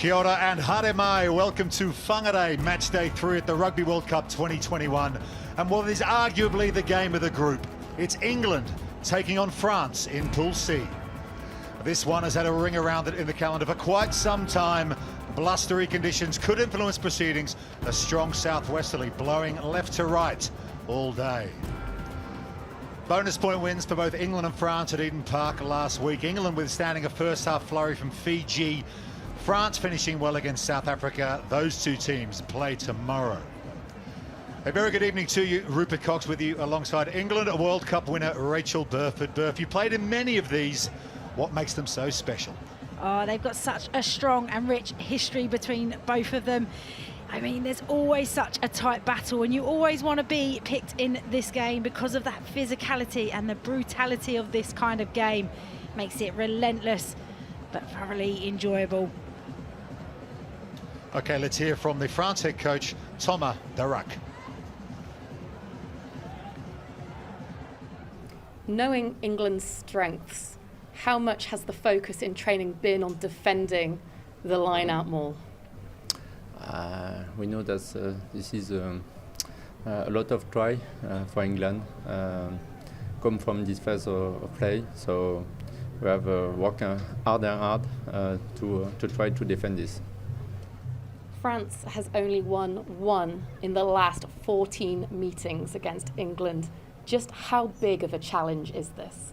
Kia ora and haere mai. Welcome to Whangarei Match Day 3 at the Rugby World Cup 2021. And what is arguably the game of the group, it's England taking on France in Pool C. This one has had a ring around it in the calendar for quite some time. Blustery conditions could influence proceedings. A strong southwesterly blowing left to right all day. Bonus point wins for both England and France at Eden Park last week. England withstanding a first half flurry from Fiji. France finishing well against South Africa. Those two teams play tomorrow. A very good evening to you. Rupert Cox with you alongside England World Cup winner Rachel Burford. Burf, you played in many of these. What makes them so special? Oh, they've got such a strong and rich history between both of them. I mean, there's always such a tight battle, and you always want to be picked in this game because of that physicality and the brutality of this kind of game. Makes it relentless, but thoroughly enjoyable. Okay, let's hear from the France head coach, Thomas Darac. Knowing England's strengths, how much has the focus in training been on defending the line-out maul? We know that this is a lot of try for England, come from this phase of play, so we have worked hard and hard to try to defend this. France has only won one in the last 14 meetings against England. Just how big of a challenge is this?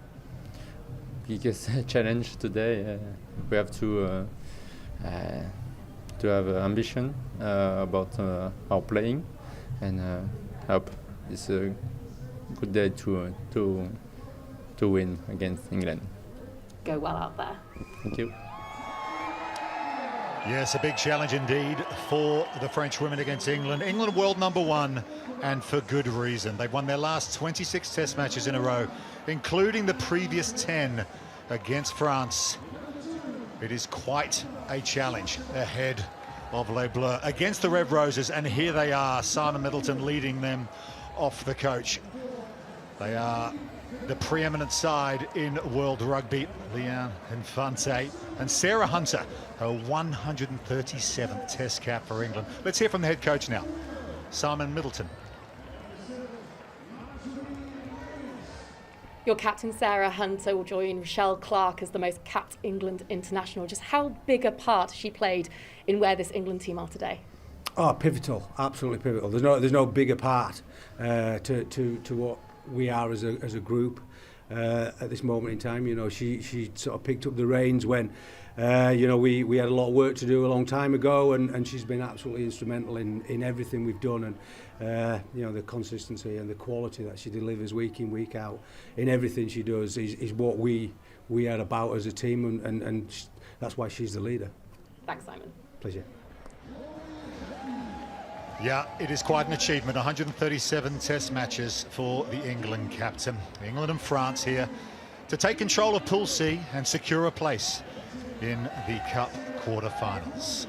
Biggest challenge today, we have to have ambition about our playing, and hope it's a good day to win against England. Go well out there. Thank you. Yes, a big challenge indeed for the French women against England. England world number one, and for good reason. They've won their last 26 test matches in a row, including the previous 10 against France. It is quite a challenge ahead of Les Bleus against the Red Roses, and here they are, Simon Middleton leading them off the coach. They are the preeminent side in world rugby. Liane Infante and Sarah Hunter, her 137th test cap for England. Let's hear from the head coach now, Simon Middleton. Your captain Sarah Hunter will join Rochelle Clark as the most capped England international. Just how big a part she played in where this England team are today? Oh, pivotal, absolutely pivotal. There's no bigger part to what we are as a group at this moment in time. You know, she sort of picked up the reins when we had a lot of work to do a long time ago, and she's been absolutely instrumental in everything we've done, and the consistency and the quality that she delivers week in, week out in everything she does is what we are about as a team, and that's why she's the leader. Thanks, Simon. Pleasure. Yeah, it is quite an achievement. 137 test matches for the England captain. England and France here to take control of Pool C and secure a place in the Cup quarter-finals.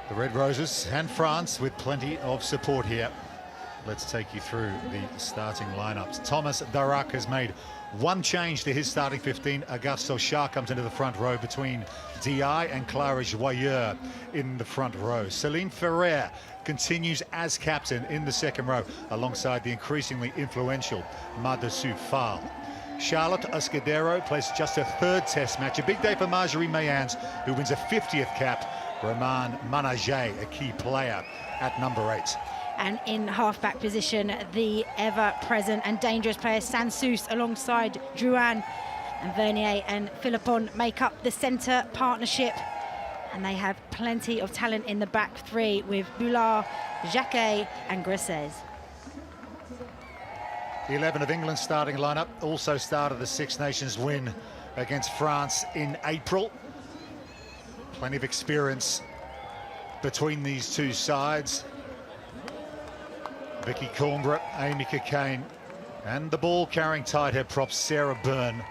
The Red Roses and France with plenty of support here. Let's take you through the starting lineups. Thomas Darac has made one change to his starting 15. Auguste Ochard comes into the front row between Di and Clara Joyeux in the front row. Celine Ferrer continues as captain in the second row alongside the increasingly influential Madoussou Fall. Charlotte Escudero plays just her third test match. A big day for Marjorie Mayans, who wins a 50th cap. Roman Manager, a key player at number 8. And in half-back position, the ever-present and dangerous player Sansous alongside Drouin, and Vernier and Philippon make up the centre partnership. And they have plenty of talent in the back three with Boulard, Jacquet and Gresses. 11 of England's starting lineup also started the Six Nations win against France in April. Plenty of experience between these two sides. Vicky Cornborough, Amy Cockayne, and the ball-carrying tight head prop Sarah Byrne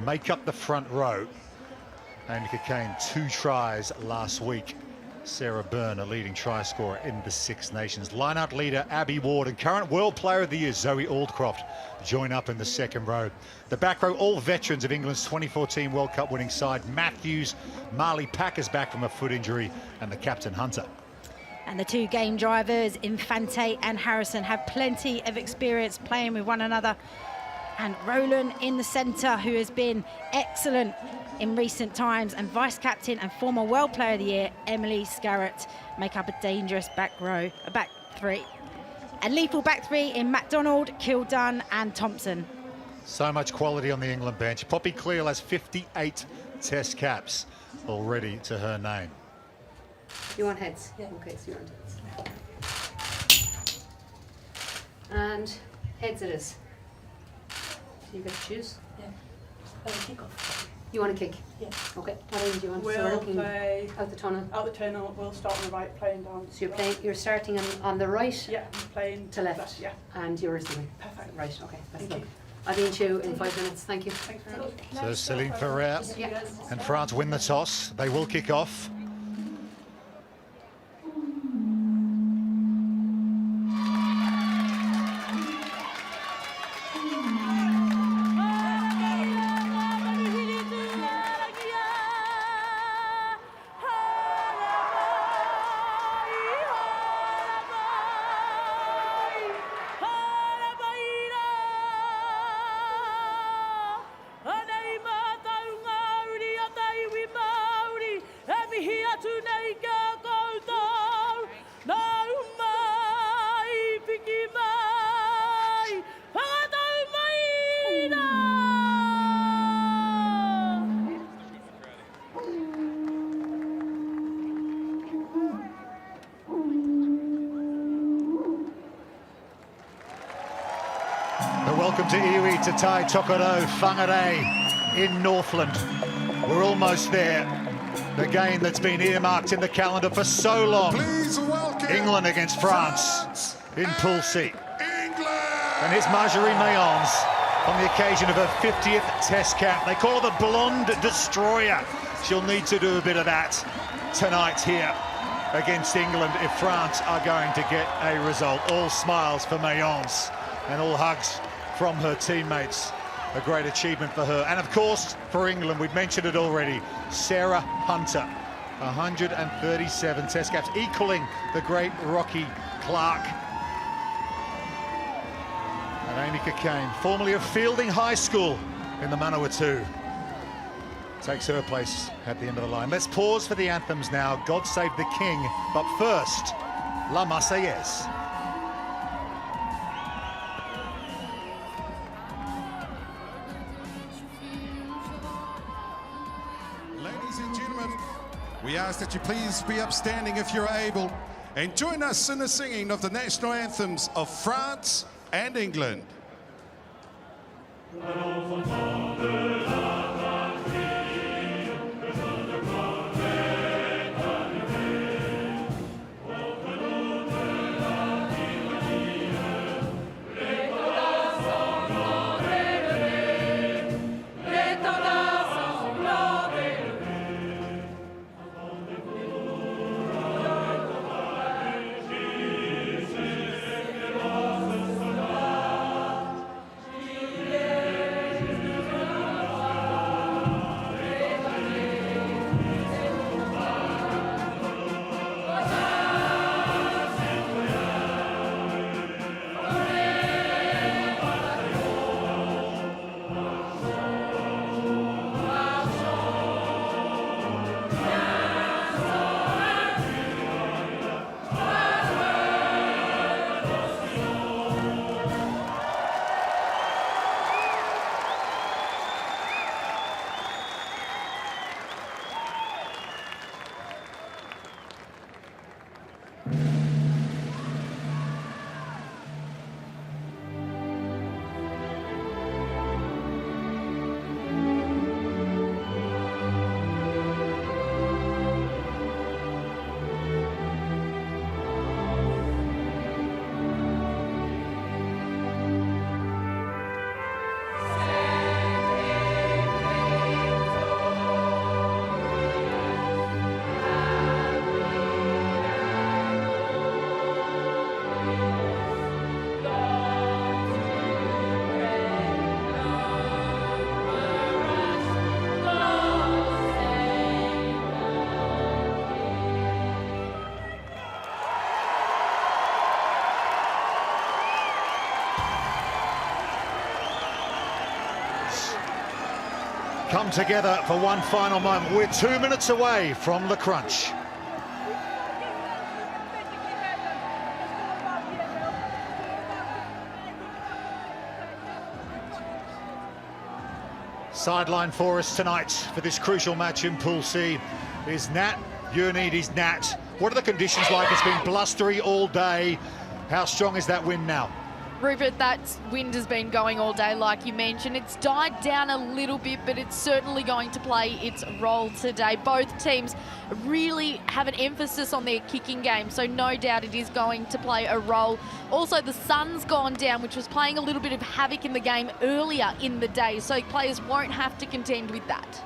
make up the front row. Amy Cockayne, 2 tries last week. Sarah Byrne, a leading try scorer in the Six Nations. Line-out leader Abby Ward and current World Player of the Year Zoe Aldcroft join up in the second row. The back row, all veterans of England's 2014 World Cup winning side. Matthews, Marley Packer's back from a foot injury, and the captain Hunter. And the two game drivers, Infante and Harrison, have plenty of experience playing with one another. And Roland in the centre, who has been excellent in recent times, and vice-captain and former World Player of the Year, Emily Scarrett, make up a dangerous back three. A lethal back three in MacDonald, Kildunn and Thompson. So much quality on the England bench. Poppy Cleall has 58 Test caps already to her name. You want heads? Yeah. Okay, so you want heads. And heads it is. So you get to choose? Yeah. Kick off. You want to kick? Yeah. Okay. What end do you want? So we're We'll looking play out the tunnel. out the tunnel. We'll start on the right, playing down. So you're starting on the right Yeah, playing to left. Yeah. And you're receiving. Perfect. Right, okay. Best Thank luck. you. I'll be in you in 5 minutes. Thank you. Thanks very much. So Céline Ferrer Yeah. and France win the toss. They will kick off. Welcome to Iwi Te Tai Tokerau Whangarei in Northland. We're almost there. The game that's been earmarked in the calendar for so long. Please welcome England against France in Pool C. England! And here's Marjorie Mayons on the occasion of her 50th Test cap. They call her the Blonde Destroyer. She'll need to do a bit of that tonight here against England if France are going to get a result. All smiles for Mayons and all hugs from her teammates. A great achievement for her. And of course, for England, we've mentioned it already, Sarah Hunter. 137 Test caps, equaling the great Rocky Clark. And Amy Cockayne, formerly of Fielding High School in the Manawatu, takes her place at the end of the line. Let's pause for the anthems now. God Save the King. But first, La Marseillaise. Ladies and gentlemen, we ask that you please be upstanding if you're able and join us in the singing of the national anthems of France and England. come together for one final moment. We're 2 minutes away from the crunch. Sideline for us tonight for this crucial match in Pool C is Nat Ioannidis. Nat, what are the conditions like? It's been blustery all day. How strong is that wind now? Rupert, that wind has been going all day, like you mentioned. It's died down a little bit, but it's certainly going to play its role today. Both teams really have an emphasis on their kicking game, so no doubt it is going to play a role. Also, the sun's gone down, which was playing a little bit of havoc in the game earlier in the day, so players won't have to contend with that.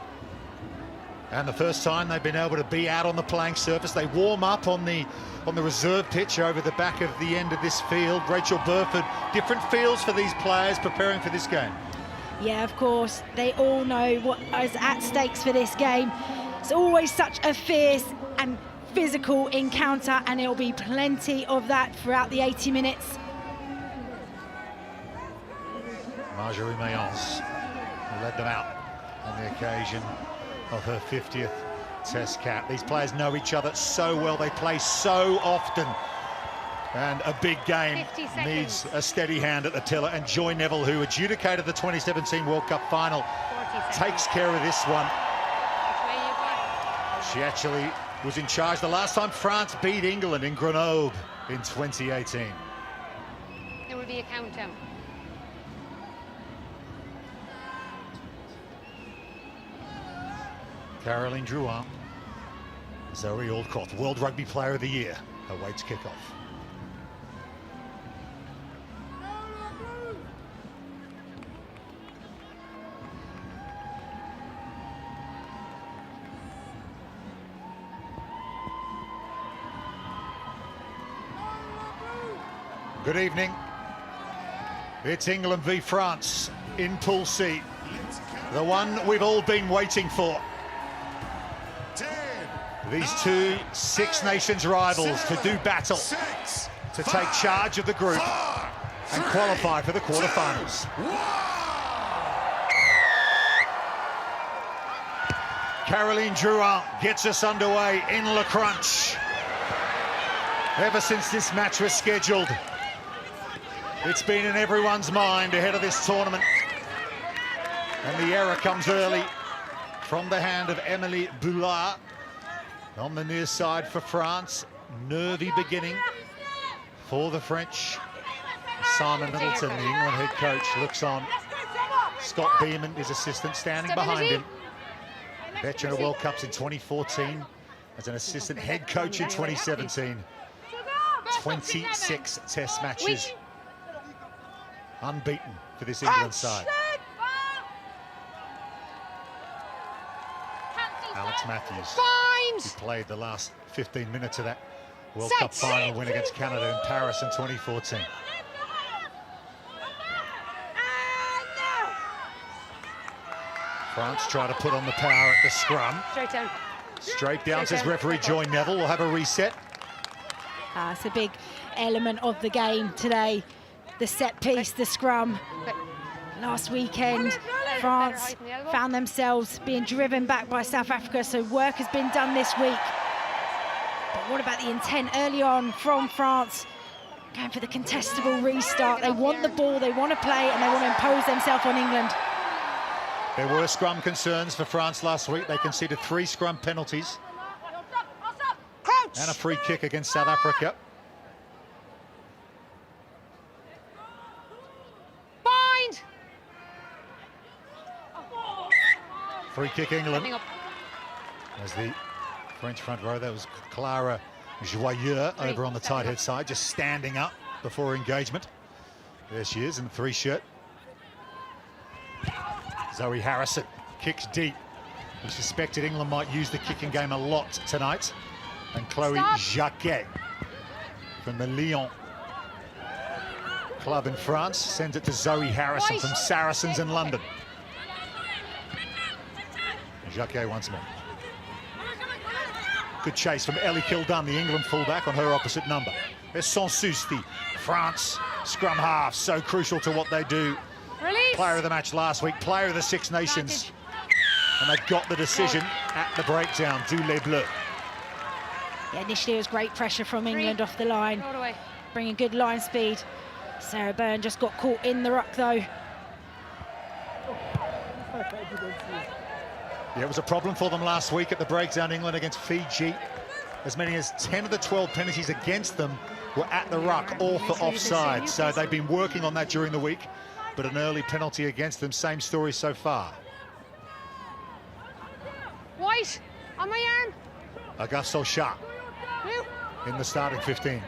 And the first time they've been able to be out on the playing surface. They warm up on the reserve pitch over the back of the end of this field. Rachel Burford, different feels for these players preparing for this game. Yeah, of course. They all know what is at stakes for this game. It's always such a fierce and physical encounter, and it'll be plenty of that throughout the 80 minutes. Marjorie Mayence, who led them out on the occasion of her 50th Test cap. These players know each other so well, they play so often, and a big game needs a steady hand at the tiller, and Joy Neville, who adjudicated the 2017 World Cup final, takes care of this one. She actually was in charge the last time France beat England in Grenoble in 2018. There will be a countdown. Caroline Drouin, Zoe Aldcroft, World Rugby Player of the Year, awaits kickoff. Good evening. It's England v France in Pool C, the one we've all been waiting for. These two Six Nations rivals to do battle, to take charge of the group and qualify for the quarterfinals. Caroline Drouin gets us underway in Le Crunch. Ever since this match was scheduled, it's been in everyone's mind ahead of this tournament. And the error comes early from the hand of Emily Boulard. On the near side for France, nervy beginning for the French. Simon Middleton, the England head coach, looks on. Scott Beeman, his assistant, standing behind him. Veteran of World Cups in 2014, as an assistant head coach in 2017. 26 test matches, unbeaten for this England side. Alex Matthews, who played the last 15 minutes of that World Cup final win against Canada in Paris in 2014. France try to put on the power at the scrum. Straight down. Straight down, says referee Joy Neville. We'll have a reset. It's a big element of the game today. The set piece, the scrum. Last weekend, France found themselves being driven back by South Africa, so work has been done this week. But what about the intent early on from France? Going for the contestable restart. They want the ball, they want to play, and they want to impose themselves on England. There were scrum concerns for France last week. They conceded 3 scrum penalties and a free kick against South Africa. Free kick England. As the French front row, that was Clara Joyeux over on the tight head side, just standing up before engagement. There she is in the 3 shirt. Zoe Harrison kicks deep. We suspected England might use the kicking game a lot tonight. And Chloe Jacquet from the Lyon club in France sends it to Zoe Harrison from Saracens in London. Jacquet once more. Good chase from Ellie Kildun, the England fullback, on her opposite number. There's Sansus, the France scrum half, so crucial to what they do. Release. Player of the match last week, player of the Six Nations And they've got the decision at the breakdown, do les Bleus. Yeah, initially it was great pressure from England off the line, bringing good line speed. Sarah Byrne just got caught in the ruck though. Yeah, it was a problem for them last week at the breakdown, England against Fiji. As many as 10 of the 12 penalties against them were at the ruck or for offside. So they've been working on that during the week, but an early penalty against them, same story so far. White, on my arm. Augusto Chat in the starting 15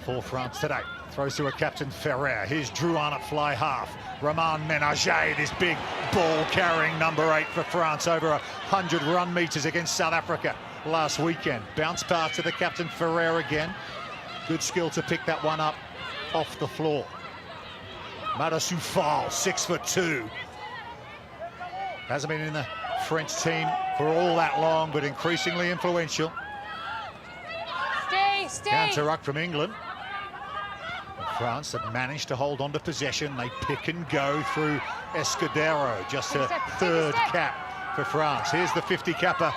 for France today. Throws to a captain Ferrer. Here's Drouin at fly half. Romain Ménager, this big ball-carrying number 8 for France, over 100 run meters against South Africa last weekend. Bounce pass to the captain Ferrer again. Good skill to pick that one up off the floor. Madassou Fall, 6'2". Hasn't been in the French team for all that long, but increasingly influential. Stay. Counter-ruck from England. France have managed to hold on to possession. They pick and go through Escudero, just a third cap for France. Here's the 50 capper,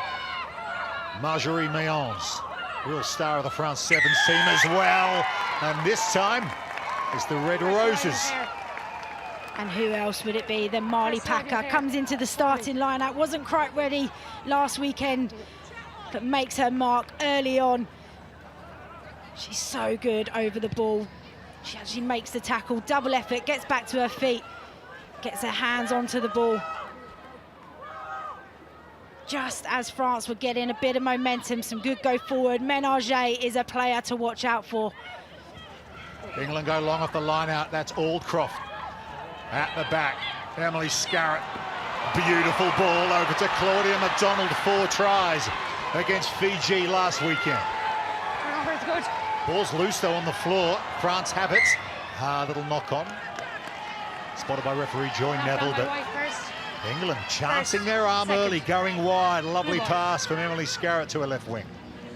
Marjorie Mayence, real star of the France Sevens team as well. And this time, it's the Red Roses. And who else would it be than Marley Packer? Comes into the starting lineup, wasn't quite ready last weekend, but makes her mark early on. She's so good over the ball. She actually makes the tackle, double effort, gets back to her feet, gets her hands onto the ball. Just as France were getting a bit of momentum, some good go forward. Ménager is a player to watch out for. England go long off the line out. That's Aldcroft at the back. Emily Scarrett, beautiful ball over to Claudia MacDonald. 4 tries against Fiji last weekend. Turnover is good. Ball's loose though on the floor. France have it. Little knock on. Spotted by referee Joy Neville, but England chancing their arm early, going wide. Lovely pass from Emily Scarrett to her left wing.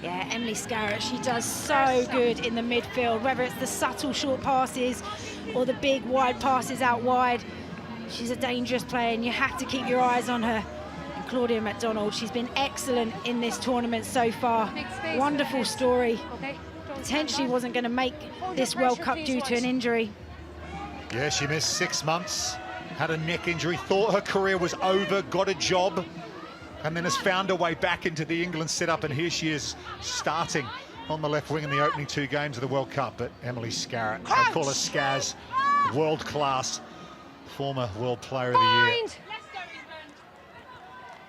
Yeah, Emily Scarrett, she does so good in the midfield, whether it's the subtle short passes or the big wide passes out wide. She's a dangerous player and you have to keep your eyes on her. And Claudia MacDonald, she's been excellent in this tournament so far. Wonderful story. Potentially wasn't going to make this World Cup due to an injury. Yeah, she missed 6 months, had a neck injury, thought her career was over, got a job, and then has found her way back into the England setup, and here she is starting on the left wing in the opening 2 games of the World Cup. But Emily Scarrett, they call her Skaz, world-class, former World Player of the Year.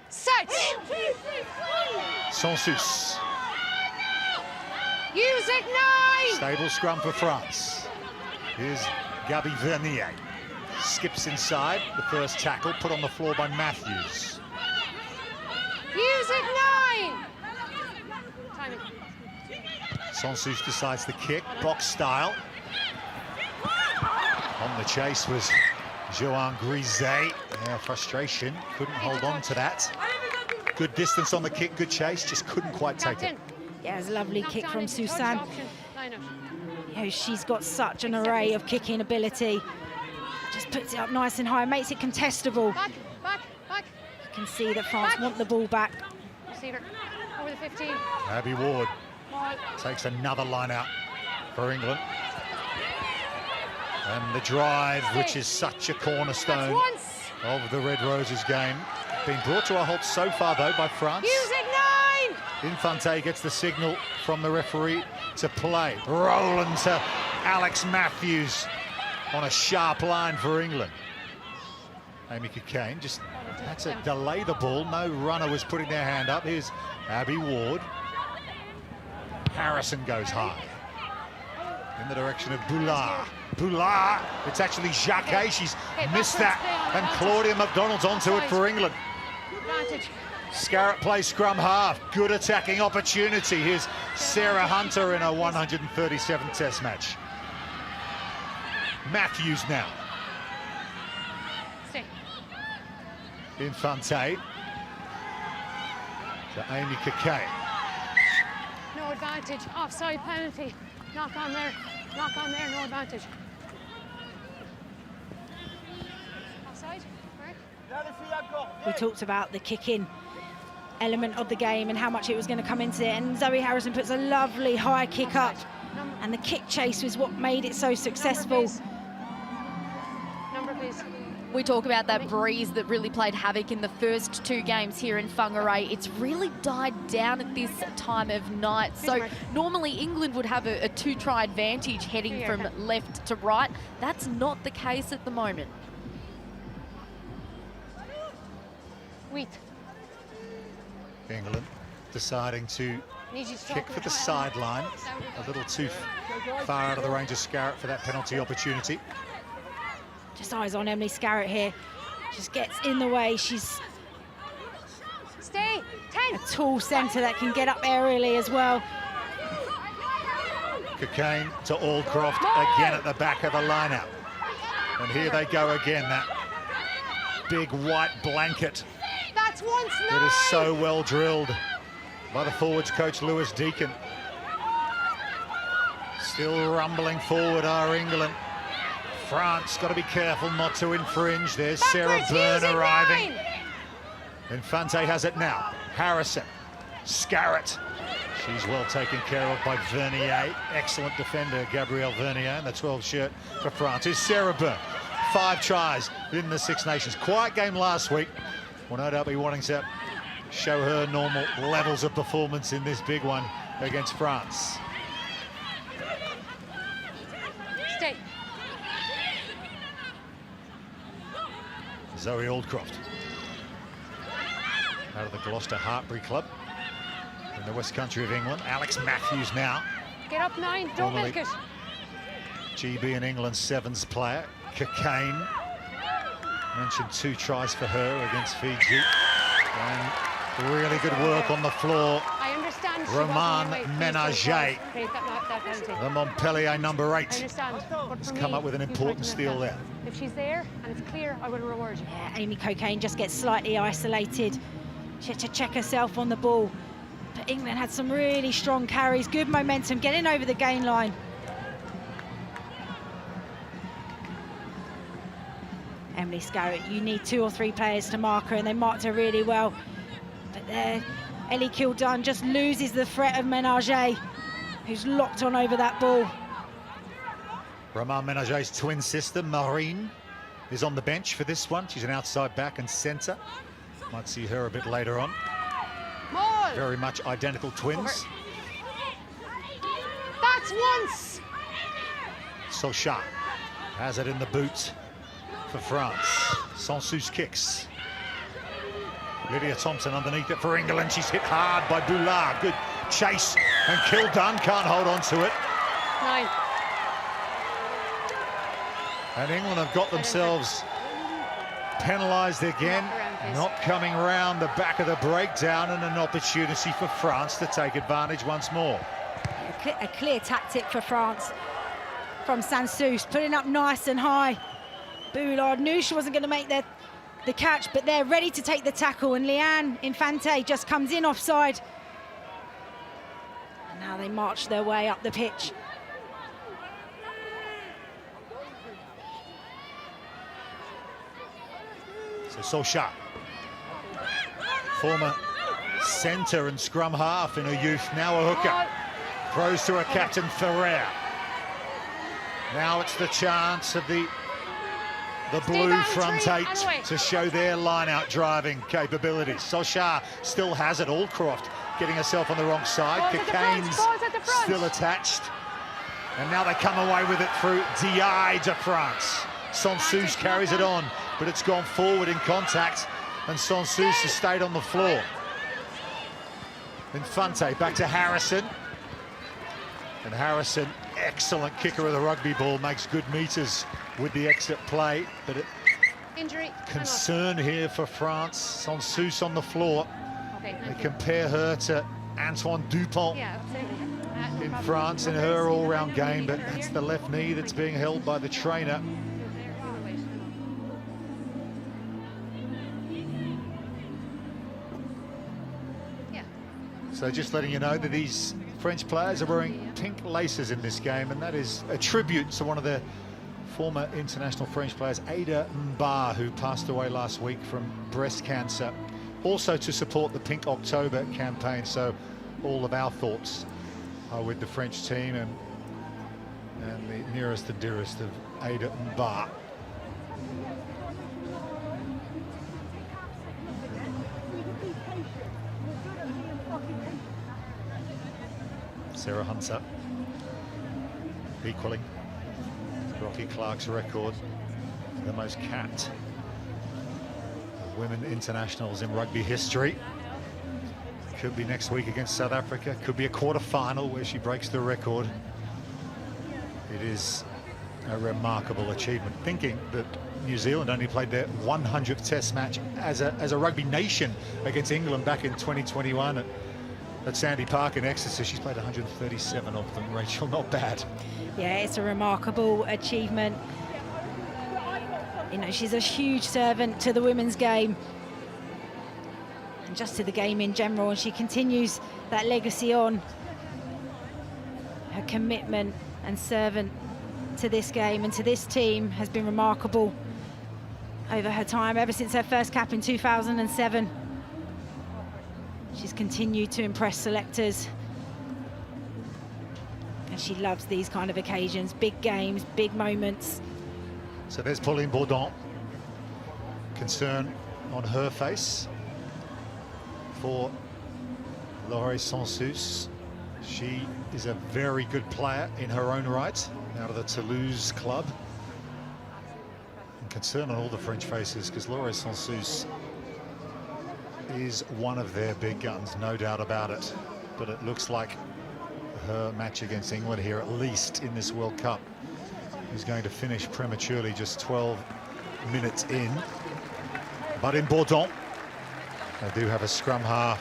Set. Sansus. Use it 9. Stable scrum for France. Here's Gabi Vernier. Skips inside. The first tackle put on the floor by Matthews. Use it 9. Timing. Sansus decides the kick, box style. On the chase was Joanne Grisey. Yeah, frustration. Couldn't hold on to that. Good distance on the kick, good chase, just couldn't quite take it. Yeah, it was a lovely kick from Susanne. You know, she's got such an array of kicking ability. Just puts it up nice and high, makes it contestable. Back. You can see that France want the ball back. Receiver. Over the 15. Abby Ward Ball. takes another line out for England. And the drive, which is such a cornerstone of the Red Roses game. Been brought to a halt so far, though, by France. Use it 9. Infante gets the signal from the referee to play. Rolling to Alex Matthews on a sharp line for England. Amy Cockayne just had to delay the ball. No runner was putting their hand up. Here's Abby Ward. Harrison goes high in the direction of Boulard. Boulard, it's actually Jacquet. She's missed that. And Claudia MacDonald's onto it for England. Advantage. Scarrett plays scrum half. Good attacking opportunity. Here's Sarah Hunter in a 137 test match. Matthews now. Stay. Infante. To Amy Cockayne. No advantage. Offside penalty. Knock on there. Knock on there. No advantage. Offside. Where? We talked about the kick-in element of the game and how much it was going to come into it, and Zoe Harrison puts a lovely high kick up, and the kick chase was what made it so successful. Number, please. We talk about that breeze that really played havoc in the first 2 games here in Whangarei. It's really died down at this time of night. So normally England would have a 2-try advantage heading from left to right. That's not the case at the moment. Wait. England deciding to Need you to kick talk for the about- sideline. A little too far out of the range of Scarrett for that penalty opportunity. Just eyes on Emily Scarrett here. Just gets in the way. She's Stay. 10. a tall centre that can get up aerially as well. Cockayne to Aldcroft again at the back of the lineup. And here they go again, that big white blanket That's once that is so well drilled by the forwards coach Lewis Deacon. Still rumbling forward are England. France got to be careful not to infringe. There's Sarah Byrne arriving. Infante has it now. Harrison, Scarrett. She's well taken care of by Vernier. Excellent defender, Gabrielle Vernier, in the 12 shirt for France. Is Sarah Byrne. 5 tries in the Six Nations. Quiet game last week. Will no doubt be wanting to show her normal levels of performance in this big one against France. Stay. Zoe Aldcroft out of the Gloucester Hartbury Club in the West Country of England. Alex Matthews now. Get up 9. Don't Normally- milk it. GB and England's 7s player. Cockayne. Mentioned 2 tries for her against Fiji. And really good work on the floor. I understand. she Roman wasn't away. Please don't Ménager. pause. Create that penalty. The Montpellier number I 8. understand. But Has for come me, up with an you try important to steal understand. there. If she's there and it's clear, I will reward you. Yeah, Amy Cockayne just gets slightly isolated. She had to check herself on the ball. But England had some really strong carries, good momentum, getting over the gain line. Emily Scarrett, you need 2 or 3 players to mark her, and they marked her really well. But there, Ellie Kildunn just loses the threat of Ménager, who's locked on over that ball. Roman Ménager's twin sister, Marine, is on the bench for this one. She's an outside back and centre. Might see her a bit later on. Maul. Very much identical twins. That's once. Sochat has it in the boot for France. Sansus kicks. Lydia Thompson underneath it for England. She's hit hard by Boulard. Good chase, and Kildunn can't hold on to it. 9. And England have got themselves penalised again, not coming round the back of the breakdown, and an opportunity for France to take advantage once more. A clear tactic for France from Sansus, putting up nice and high. Boulard knew she wasn't going to make the catch, but they're ready to take the tackle, and Leanne Infante just comes in offside. And now they march their way up the pitch. So Sochat, former centre and scrum half in her youth, now a hooker. Throws to her captain, Ferrer. Now it's the chance of the blue front 8 to show their line-out driving capabilities. Sochat still has it. Aldcroft getting herself on the wrong side. Cockayne's still attached. And now they come away with it through Diaye de France. Sansus carries it on, but it's gone forward in contact, and Sansus has stayed on the floor. Infante back to Harrison. And Harrison, excellent kicker of the rugby ball, makes good meters with the exit play, but Injury. concern here for France. Sansus on the floor. Okay. They compare her to Antoine Dupont Yeah, absolutely. in France in her all-round game, but that's the left knee that's being held by the trainer. So just letting you know that these French players are wearing pink laces in this game, and that is a tribute to one of the former international French players Ada Mba, who passed away last week from breast cancer, also to support the Pink October campaign. So all of our thoughts are with the French team and the nearest and dearest of Ada Mba. Sarah Hunter equaling Rocky Clark's record, the most capped women internationals in rugby history. Could be next week against South Africa, could be a quarter-final where she breaks the record. It is a remarkable achievement, thinking that New Zealand only played their 100th test match as a rugby nation against England back in 2021 at Sandy Park in Exeter. She's played 137 of them, Rachel, not bad. Yeah, it's a remarkable achievement. You know, she's a huge servant to the women's game and just to the game in general, and she continues that legacy on. Her commitment and servant to this game and to this team has been remarkable over her time, ever since her first cap in 2007. She's continued to impress selectors, and she loves these kind of occasions, big games, big moments. So there's Pauline Bourdon. Concern on her face for Laurie Sansus. She is a very good player in her own right, out of the Toulouse club. And concern on all the French faces, because Laurie Sansus is one of their big guns, no doubt about it. But it looks like her match against England here, at least in this World Cup, is going to finish prematurely, just 12 minutes in. But in Bourdon, they do have a scrum half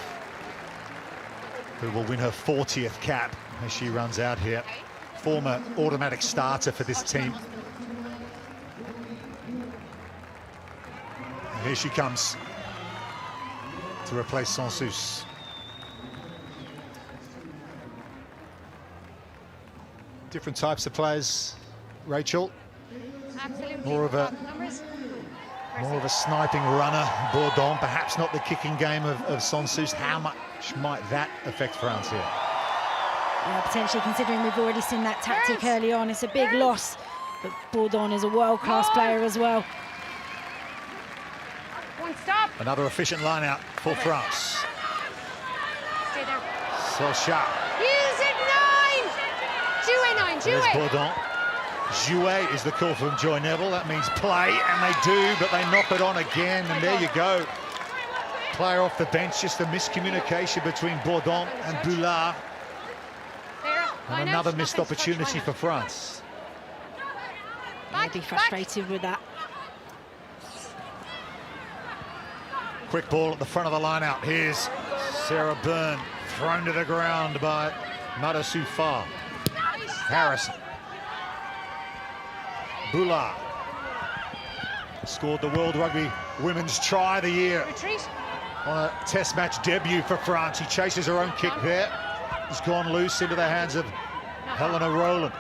who will win her 40th cap as she runs out here. Former automatic starter for this team. And here she comes to replace Sansus. Different types of players, Rachel. More of a sniping runner, Bourdon. Perhaps not the kicking game of Sansus. How much might that affect France here? Yeah, potentially, considering we've already seen that tactic early on. It's a big loss, but Bourdon is a world-class player as well. Stop. Another efficient line out for France. Stay there. Solskjaer. Use it, 9. There's Bourdon. Jouer is the call from Joy Neville. That means play, and they do, but they knock it on again, and there you go. Player off the bench, just a miscommunication between Bourdon and Boulard. And another missed opportunity for France. I'd be frustrated with that. Quick ball at the front of the line out. Here's Sarah Byrne, thrown to the ground by Madassou Fall. Harrison. Boulard scored the World Rugby Women's Try of the Year on a test match debut for France. He chases her own kick there. He's gone loose into the hands of Helena Rowland.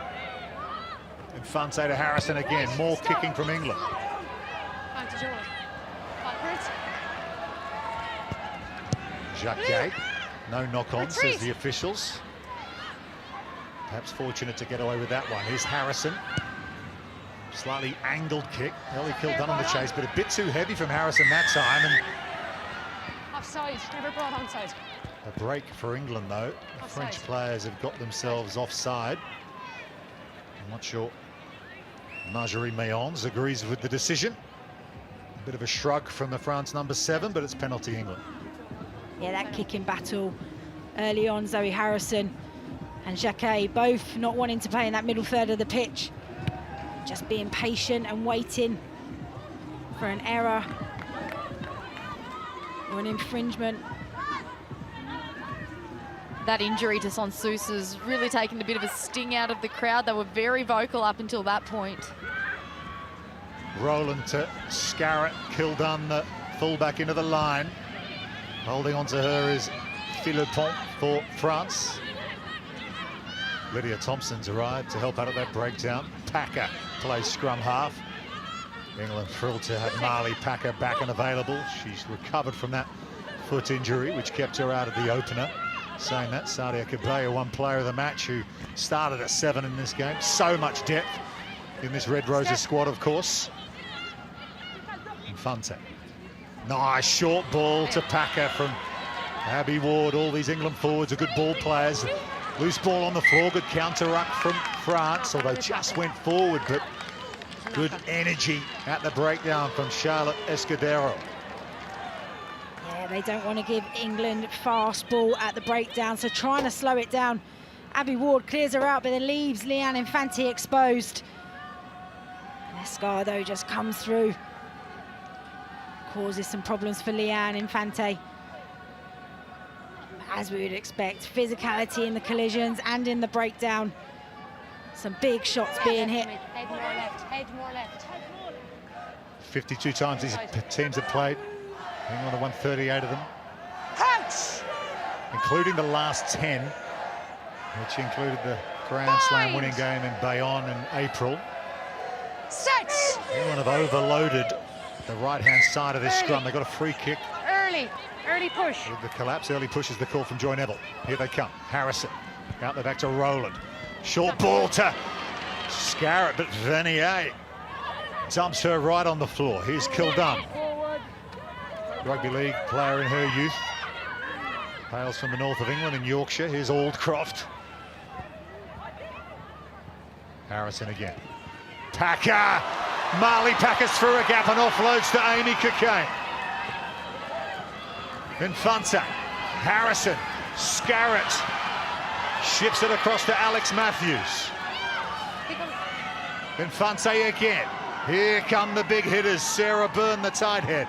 Infante to Harrison again. More kicking from England. Jacquet, no knock-on, says the officials. Perhaps fortunate to get away with that one. Here's Harrison. Slightly angled kick. Ellie Kildunn on the chase, but a bit too heavy from Harrison that time. And Offside, never brought onside. a break for England, though. The French players have got themselves offside. I'm not sure Marjorie Mayons agrees with the decision. A bit of a shrug from the France number 7, but it's penalty England. Yeah, that kicking battle early on, Zoe Harrison and Jacquet both not wanting to play in that middle third of the pitch. Just being patient and waiting for an error or an infringement. That injury to Sansus has really taken a bit of a sting out of the crowd. They were very vocal up until that point. Rowland to Scarrett, Kildunn, the fullback, into the line. Holding on to her is Philippon for France. Lydia Thompson's arrived to help out at that breakdown. Packer plays scrum half. England thrilled to have Marley Packer back and available. She's recovered from that foot injury, which kept her out of the opener. Saying that, Sadia Cabello, one player of the match, who started at 7 in this game. So much depth in this Red Roses squad, of course. Infante. Nice short ball to Packer from Abby Ward. All these England forwards are good ball players. Loose ball on the floor, good counter-ruck from France, although just went forward, but good energy at the breakdown from Charlotte Escudero. Yeah, they don't want to give England fast ball at the breakdown, so trying to slow it down. Abby Ward clears her out, but then leaves Leanne Infante exposed. And Escardo just comes through. Causes some problems for Leanne Infante. As we would expect, physicality in the collisions and in the breakdown. Some big shots being hit. Head more left, head more left. 52 times these teams have played. England have won 38 of them. Including the last 10, which included the Grand Slam winning game in Bayonne in April. England have overloaded the right-hand side of this scrum. They got a free kick. Early push. With the collapse, early push is the call from Joy Neville. Here they come. Harrison out there back to Rowland. Short ball to Scarrett, but Vanier dumps her right on the floor. Here's Kildun. Rugby league player in her youth. Hails from the north of England in Yorkshire. Here's Aldcroft. Harrison again. Packer. Marley Packer's through a gap and offloads to Amy Cockayne. Infante, Harrison, Scarrett, ships it across to Alex Matthews. Infante again. Here come the big hitters. Sarah Byrne, the tight head.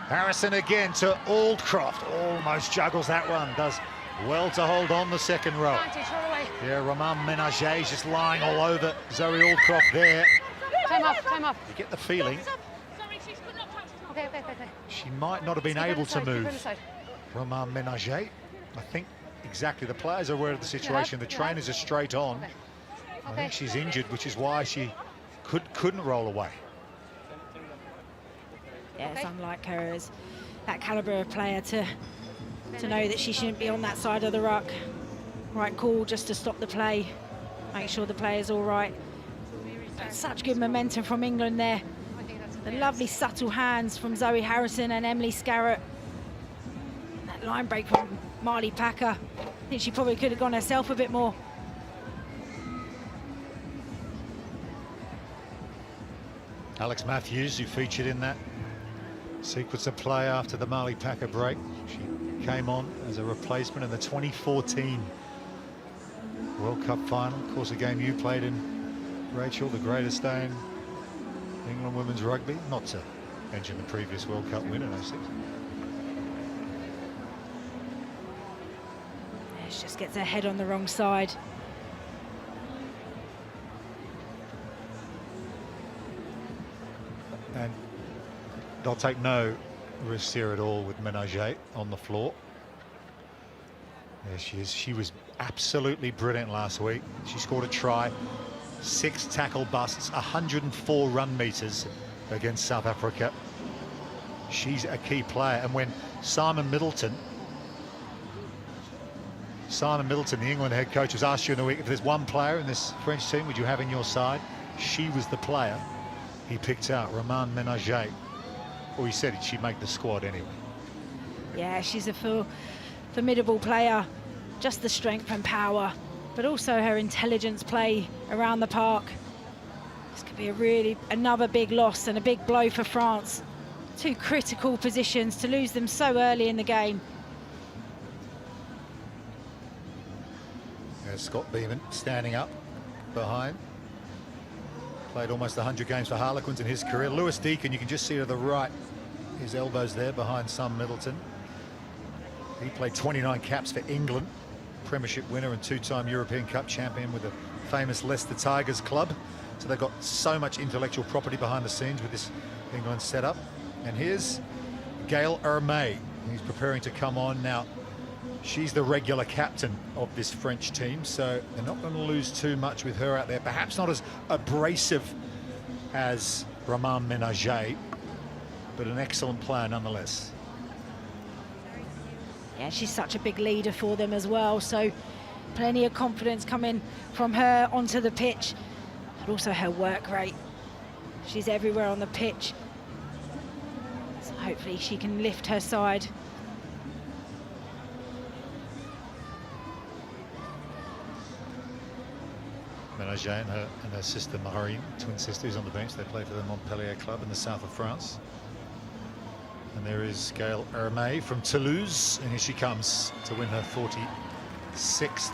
Harrison again to Aldcroft. Almost juggles that one. Does well to hold on the second row. Yeah, Romain Ménager is just lying all over Zoe Aldcroft there. Time off. You get the feeling Okay. she might not have been able to move Romain Ménager. I think exactly the players are aware of the situation. The trainers are straight on. I think she's injured, which is why she couldn't roll away. Yeah, it's unlike her as that calibre of player to know that she shouldn't be on that side of the ruck. Right call just to stop the play, make sure the player's all right. But such good momentum from England there. The lovely subtle hands from Zoe Harrison and Emily Scarrett. That line break from Marley Packer. I think she probably could have gone herself a bit more. Alex Matthews, who featured in that sequence of play after the Marley Packer break. She came on as a replacement in the 2014 World Cup final. Of course, a game you played in, Rachel, the greatest day in England women's rugby, not to mention the previous World Cup win in 06. Yeah, she just gets her head on the wrong side. And they'll take no risk here at all with Ménager on the floor. There she is. She was absolutely brilliant last week. She scored a try, 6 tackle busts, 104 run meters against South Africa. She's a key player. And when Simon Middleton, the England head coach, was asked during the week, if there's one player in this French team would you have in your side, she was the player he picked out, Romain Ménager. Well, he said she'd make the squad anyway. Yeah, she's a formidable player. Just the strength and power, but also her intelligence play around the park. This could be another big loss and a big blow for France. 2 critical positions, to lose them so early in the game. There's Scott Beeman standing up behind. Played almost 100 games for Harlequins in his career. Lewis Deacon, you can just see to the right, his elbows there behind Sam Middleton. He played 29 caps for England, Premiership winner and 2-time European Cup champion with the famous Leicester Tigers club. So they've got so much intellectual property behind the scenes with this England setup. And here's Gail Ermey. He's preparing to come on now. She's the regular captain of this French team, so they're not going to lose too much with her out there. Perhaps not as abrasive as Romain Ménager, but an excellent player nonetheless. Yeah, she's such a big leader for them as well, so plenty of confidence coming from her onto the pitch, but also her work rate. She's everywhere on the pitch, so hopefully she can lift her side. Ménager and her sister Marine, twin sisters, on the bench. They play for the Montpellier club in the south of France. And there is Gaëlle Hermé from Toulouse, and here she comes to win her 46th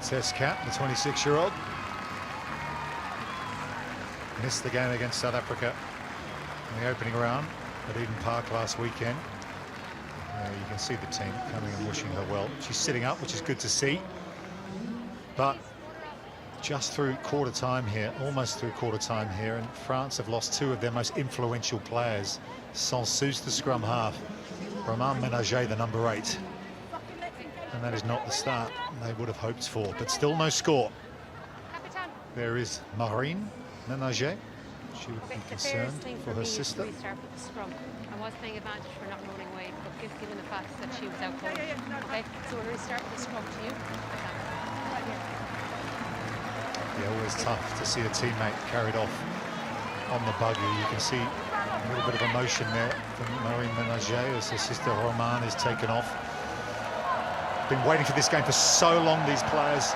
Test cap, the 26-year-old. Missed the game against South Africa in the opening round at Eden Park last weekend. You can see the team coming and wishing her well. She's sitting up, which is good to see. But just through quarter time here, almost through quarter time here, and France have lost two of their most influential players. Sansus, the scrum half, Romain Ménager, the number 8. And that is not the start they would have hoped for, but still no score. There is Marine Ménager. She would be concerned for her sister. I was playing advantage for not rolling away, but given the fact that she was out cold. Okay, so we'll restart with the scrum to you. Yeah, always tough to see a teammate carried off on the buggy. You can see a little bit of emotion there from Marine Ménager as her sister Romain is taken off. Been waiting for this game for so long, these players.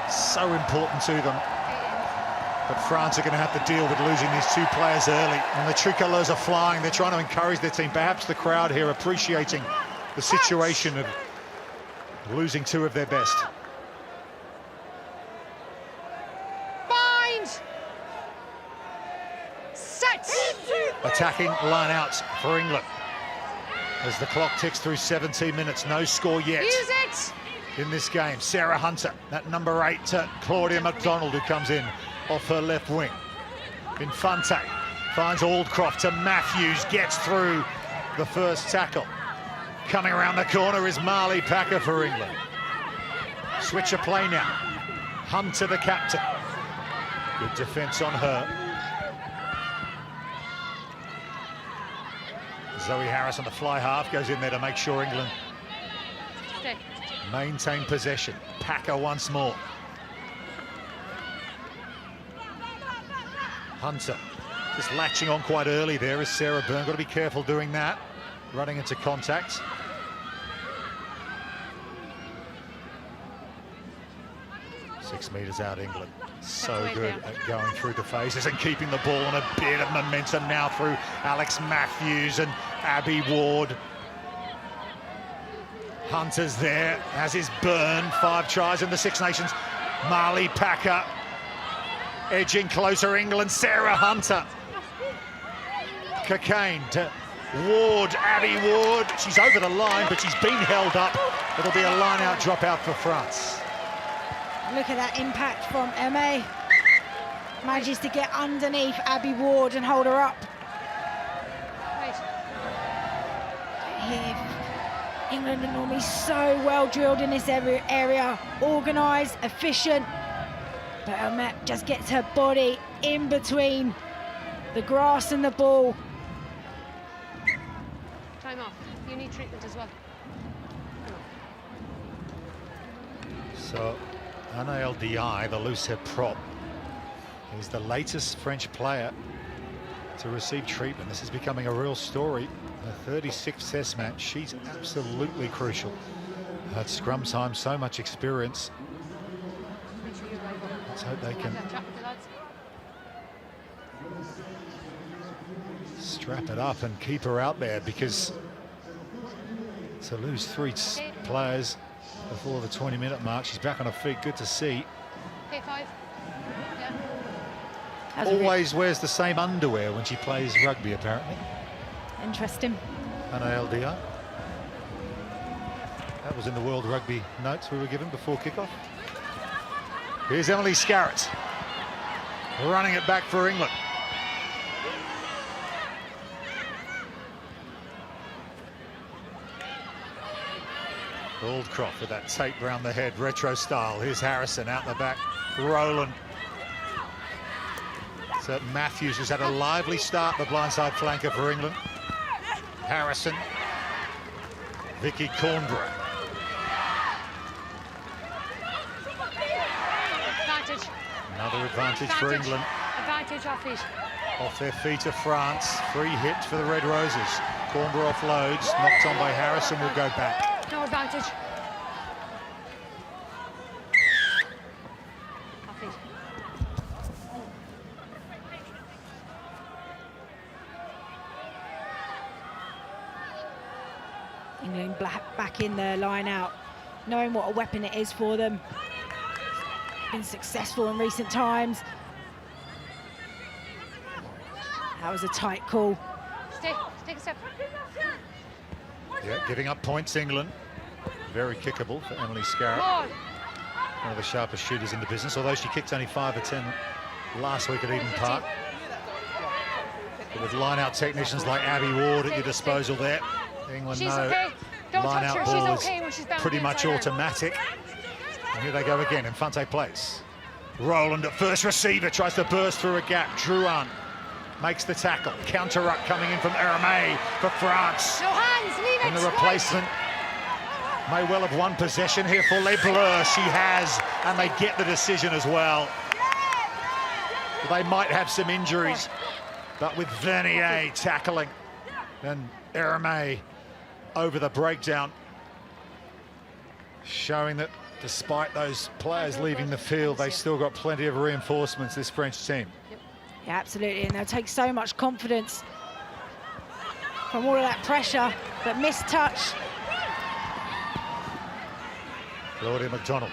So important to them. But France are going to have to deal with losing these two players early. And the tricolores are flying. They're trying to encourage their team. Perhaps the crowd here appreciating the situation of losing two of their best. Attacking line out for England as the clock ticks through 17 minutes. No score yet in this game. Sarah Hunter, that number 8, Claudia MacDonald, who comes in off her left wing. Infante finds Aldcroft to Matthews, gets through the first tackle. Coming around the corner is Marley Packer for England. Switch of play now. Hunter, the captain. Good defence on her. Zoe Harris on the fly half goes in there to make sure England maintain possession. Packer once more. Hunter just latching on quite early there is Sarah Byrne. Got to be careful doing that. Running into contact. Six metres out, England. So good at going through the phases and keeping the ball on. A bit of momentum now through Alex Matthews and Abby Ward. Hunter's there, as is Byrne. 5 tries in the Six Nations. Marley Packer edging closer. England. Sarah Hunter. Cockayne to Ward. Abby Ward. She's over the line, but she's been held up. It'll be a line-out dropout for France. Look at that impact from Hermé. Manages to get underneath Abby Ward and hold her up. Here, England are normally so well drilled in this area, organised, efficient. But Hermé just gets her body in between the grass and the ball. Time off. You need treatment as well. So Anaël Di, the loose head prop, is the latest French player to receive treatment. This is becoming a real story. The 36th Test match. She's absolutely crucial. At scrum time, so much experience. Let's hope they can strap it up and keep her out there, because to lose 3 players before the 20-minute mark. She's back on her feet. Good to see. Okay, 5. Yeah. Always wears the same underwear when she plays rugby, apparently. Interesting. Anaël Di. That was in the World Rugby notes we were given before kickoff. Here's Emily Scarrett running it back for England. Aldcroft with that tape round the head, retro style. Here's Harrison out the back. Rowland. So Matthews has had a lively start, the blindside flanker for England. Harrison. Vicky Cornborough. Advantage. Another advantage for England. Advantage off feet. Off their feet of France. Free hit for the Red Roses. Cornborough offloads, knocked on by Harrison, will go back. No advantage. Off feet. England back in the line out, knowing what a weapon it is for them. Been successful in recent times. That was a tight call. Stay. Take a step. Yeah, giving up points, England. Very kickable for Emily Scarrett. One of the sharpest shooters in the business, although she kicked only 5 of 10 last week at Eden Park. But with line-out technicians like Abby Ward at your disposal there, England She's know okay. Don't touch line-out her. ball She's okay when she's is bouncing pretty much inside her. automatic. And here they go again, Infante Place. Rowland at first receiver, tries to burst through a gap. Drouin makes the tackle. Counter-up coming in from Hermé for France. No hands. Leave it. And the replacement may well have won possession here for Les Bleus. She has, and they get the decision as well. They might have some injuries, but with Vernier tackling and Hermé over the breakdown, showing that despite those players leaving the field, they've still got plenty of reinforcements, this French team. Yeah, absolutely, and they'll take so much confidence from all of that pressure, but missed touch. Claudia McDonald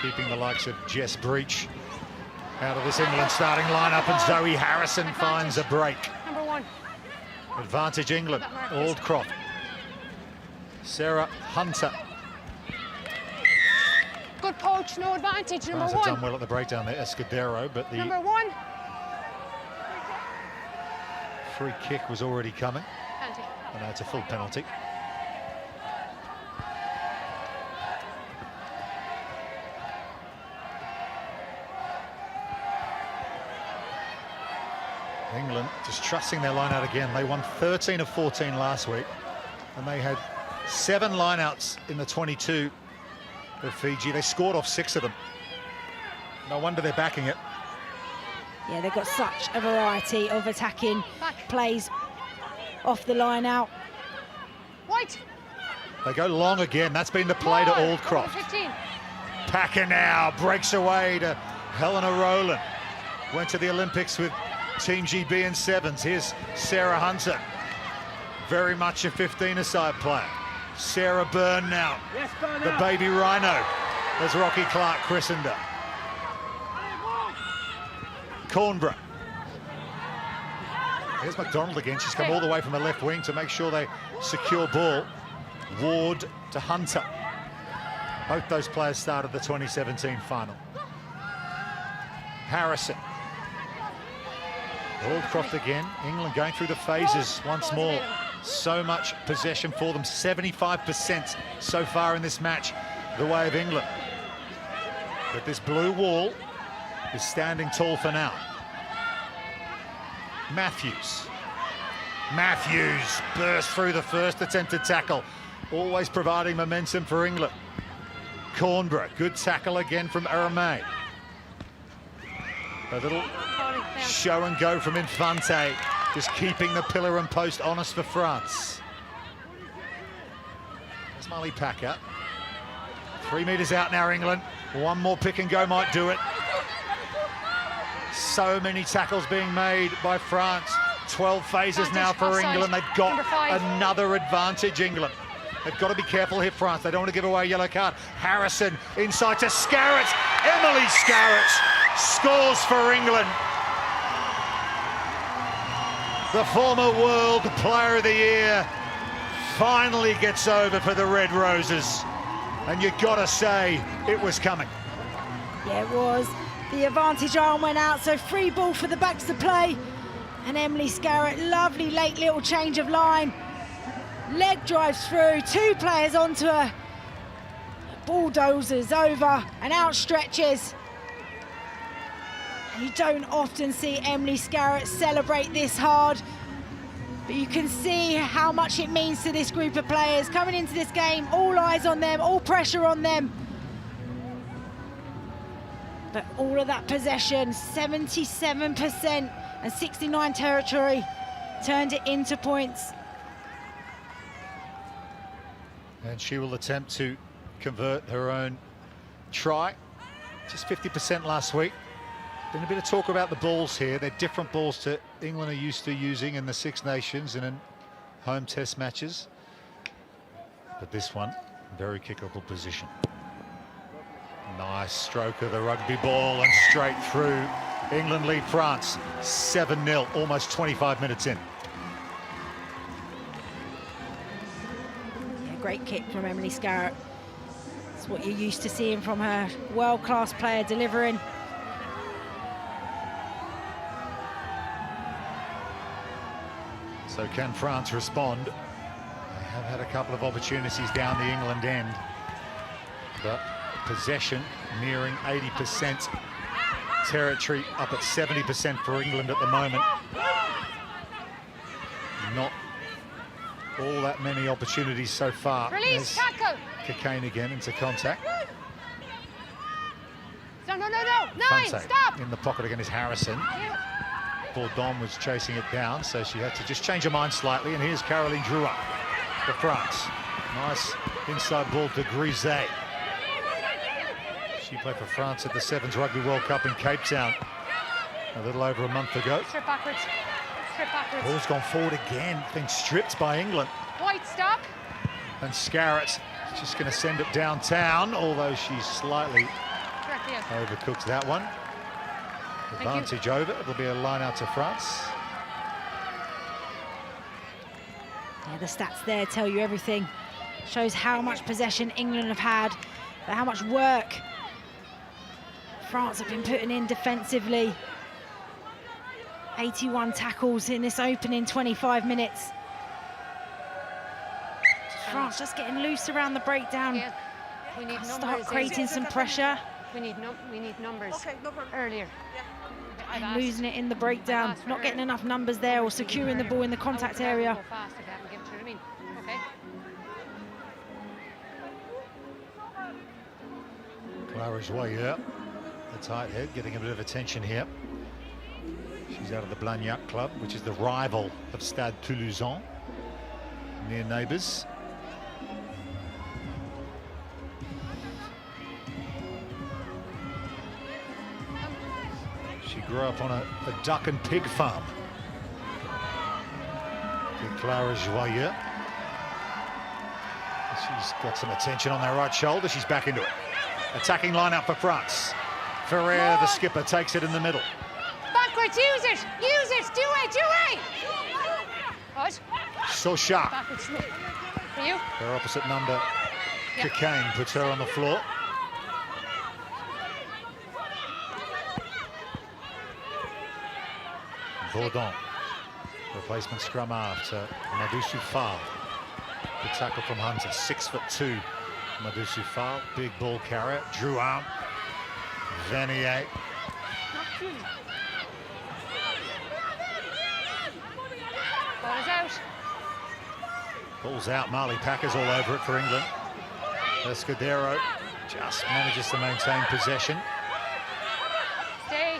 keeping the likes of Jess Breach out of this England starting lineup, and Zoe Harrison finds a break. Number 1. Advantage England. Aldcroft. Sarah Hunter. Good coach. No advantage. Number France have 1. done well at the breakdown there, Escudero, but the Number 1. free kick was already coming. Penalty. And now it's a full penalty. England just trusting their line out again. They won 13 of 14 last week, and they had 7 lineouts in the 22 of Fiji. They scored off 6 of them. No wonder they're backing it. Yeah, they've got such a variety of attacking plays off the line out. White. They go long again. That's been the play to Aldcroft. 15. Packer now breaks away to Helena Rowland. Went to the Olympics with Team GB in 7s. Here's Sarah Hunter. Very much a 15-a-side player. Sarah Byrne now. The baby rhino, as Rocky Clark christened her. Cornborough. Here's McDonald again. She's come all the way from the left wing to make sure they secure ball. Ward to Hunter. Both those players started the 2017 final. Harrison. Aldcroft again. England going through the phases once more. So much possession for them. 75% so far in this match, the way of England. But this blue wall is standing tall for now. Matthews. Matthews burst through the first attempted tackle. Always providing momentum for England. Cornborough, good tackle again from Hermé. A little show and go from Infante, just keeping the pillar and post honest for France. There's Molly Packer. 3 metres out now, England. One more pick and go might do it. So many tackles being made by France. 12 phases now for England. They've got another advantage, England. They've got to be careful here, France. They don't want to give away a yellow card. Harrison inside to Scarrett. Emily Scarrett scores for England. The former World Player of the Year finally gets over for the Red Roses. And you've got to say, it was coming. Yeah, it was. The advantage arm went out, so free ball for the backs to play. And Emily Scarrett, lovely late little change of line. leg drives through, 2 players onto her, bulldozers over and out stretches. You don't often see Emily Scarratt celebrate this hard, but you can see how much it means to this group of players coming into this game, all eyes on them, all pressure on them. But all of that possession, 77% and 69 territory, turned it into points. And she will attempt to convert her own try. Just 50% last week. Been a bit of talk about the balls here. They're different balls to England are used to using in the Six Nations and in home test matches. But this one, very kickable position. Nice stroke of the rugby ball and straight through. England lead France 7-0, almost 25 minutes in. Yeah, great kick from Emily Scarratt. It's what you're used to seeing from her. World-class player delivering. So can France respond? They have had a couple of opportunities down the England end, but possession nearing 80%, territory up at 70% for England at the moment. Not all that many opportunities so far. Release, tackle. Cockayne again into contact. No. 9, Fonte stop. in the pocket again is Harrison. Bourdon was chasing it down, so she had to just change her mind slightly. And here's Caroline Drouin for France. Nice inside ball to Grisey. She played for France at the Sevens Rugby World Cup in Cape Town a little over a month ago. Strip backwards. Strip backwards. Ball's gone forward again, been stripped by England. White, stop. And Scarratt just going to send it downtown, although she's slightly Directly out. overcooked that one. Advantage over. It'll be a line out to France. Yeah, the stats there tell you everything. Shows how much possession England have had, but how much work France have been putting in defensively. 81 tackles in this opening 25 minutes. France just getting loose around the breakdown. Yeah. We need Start numbers. creating some pressure. We need numbers. Okay, no problem. Earlier. I've And asked. losing it in the breakdown, asked for not getting earlier. enough numbers there or securing the ball in the contact area. Go fast if they haven't given it to you, I mean. Okay. Clara Joyeux, the tight head, getting a bit of attention here. She's out of the Blagnac club, which is the rival of Stade Toulousain, near neighbours. She grew up on a duck and pig farm. Good Clara Joyeux. She's got some attention on their right shoulder. She's back into it. Attacking lineup for France. Ferrer, the skipper, takes it in the middle. Backwards, use it! Use it! Do it! What? Socha, Backwards. For you? her opposite number, Yeah. Cockayne, puts her on the floor. Bourdon, replacement scrum half to Madoussou Fall. Good tackle from Hunter, 6'2". Madoussou Fall, big ball carrier. Drouin, Vanier. Ball is out. Ball's out, Marley Packer's all over it for England. Escudero just manages to maintain possession. Stay.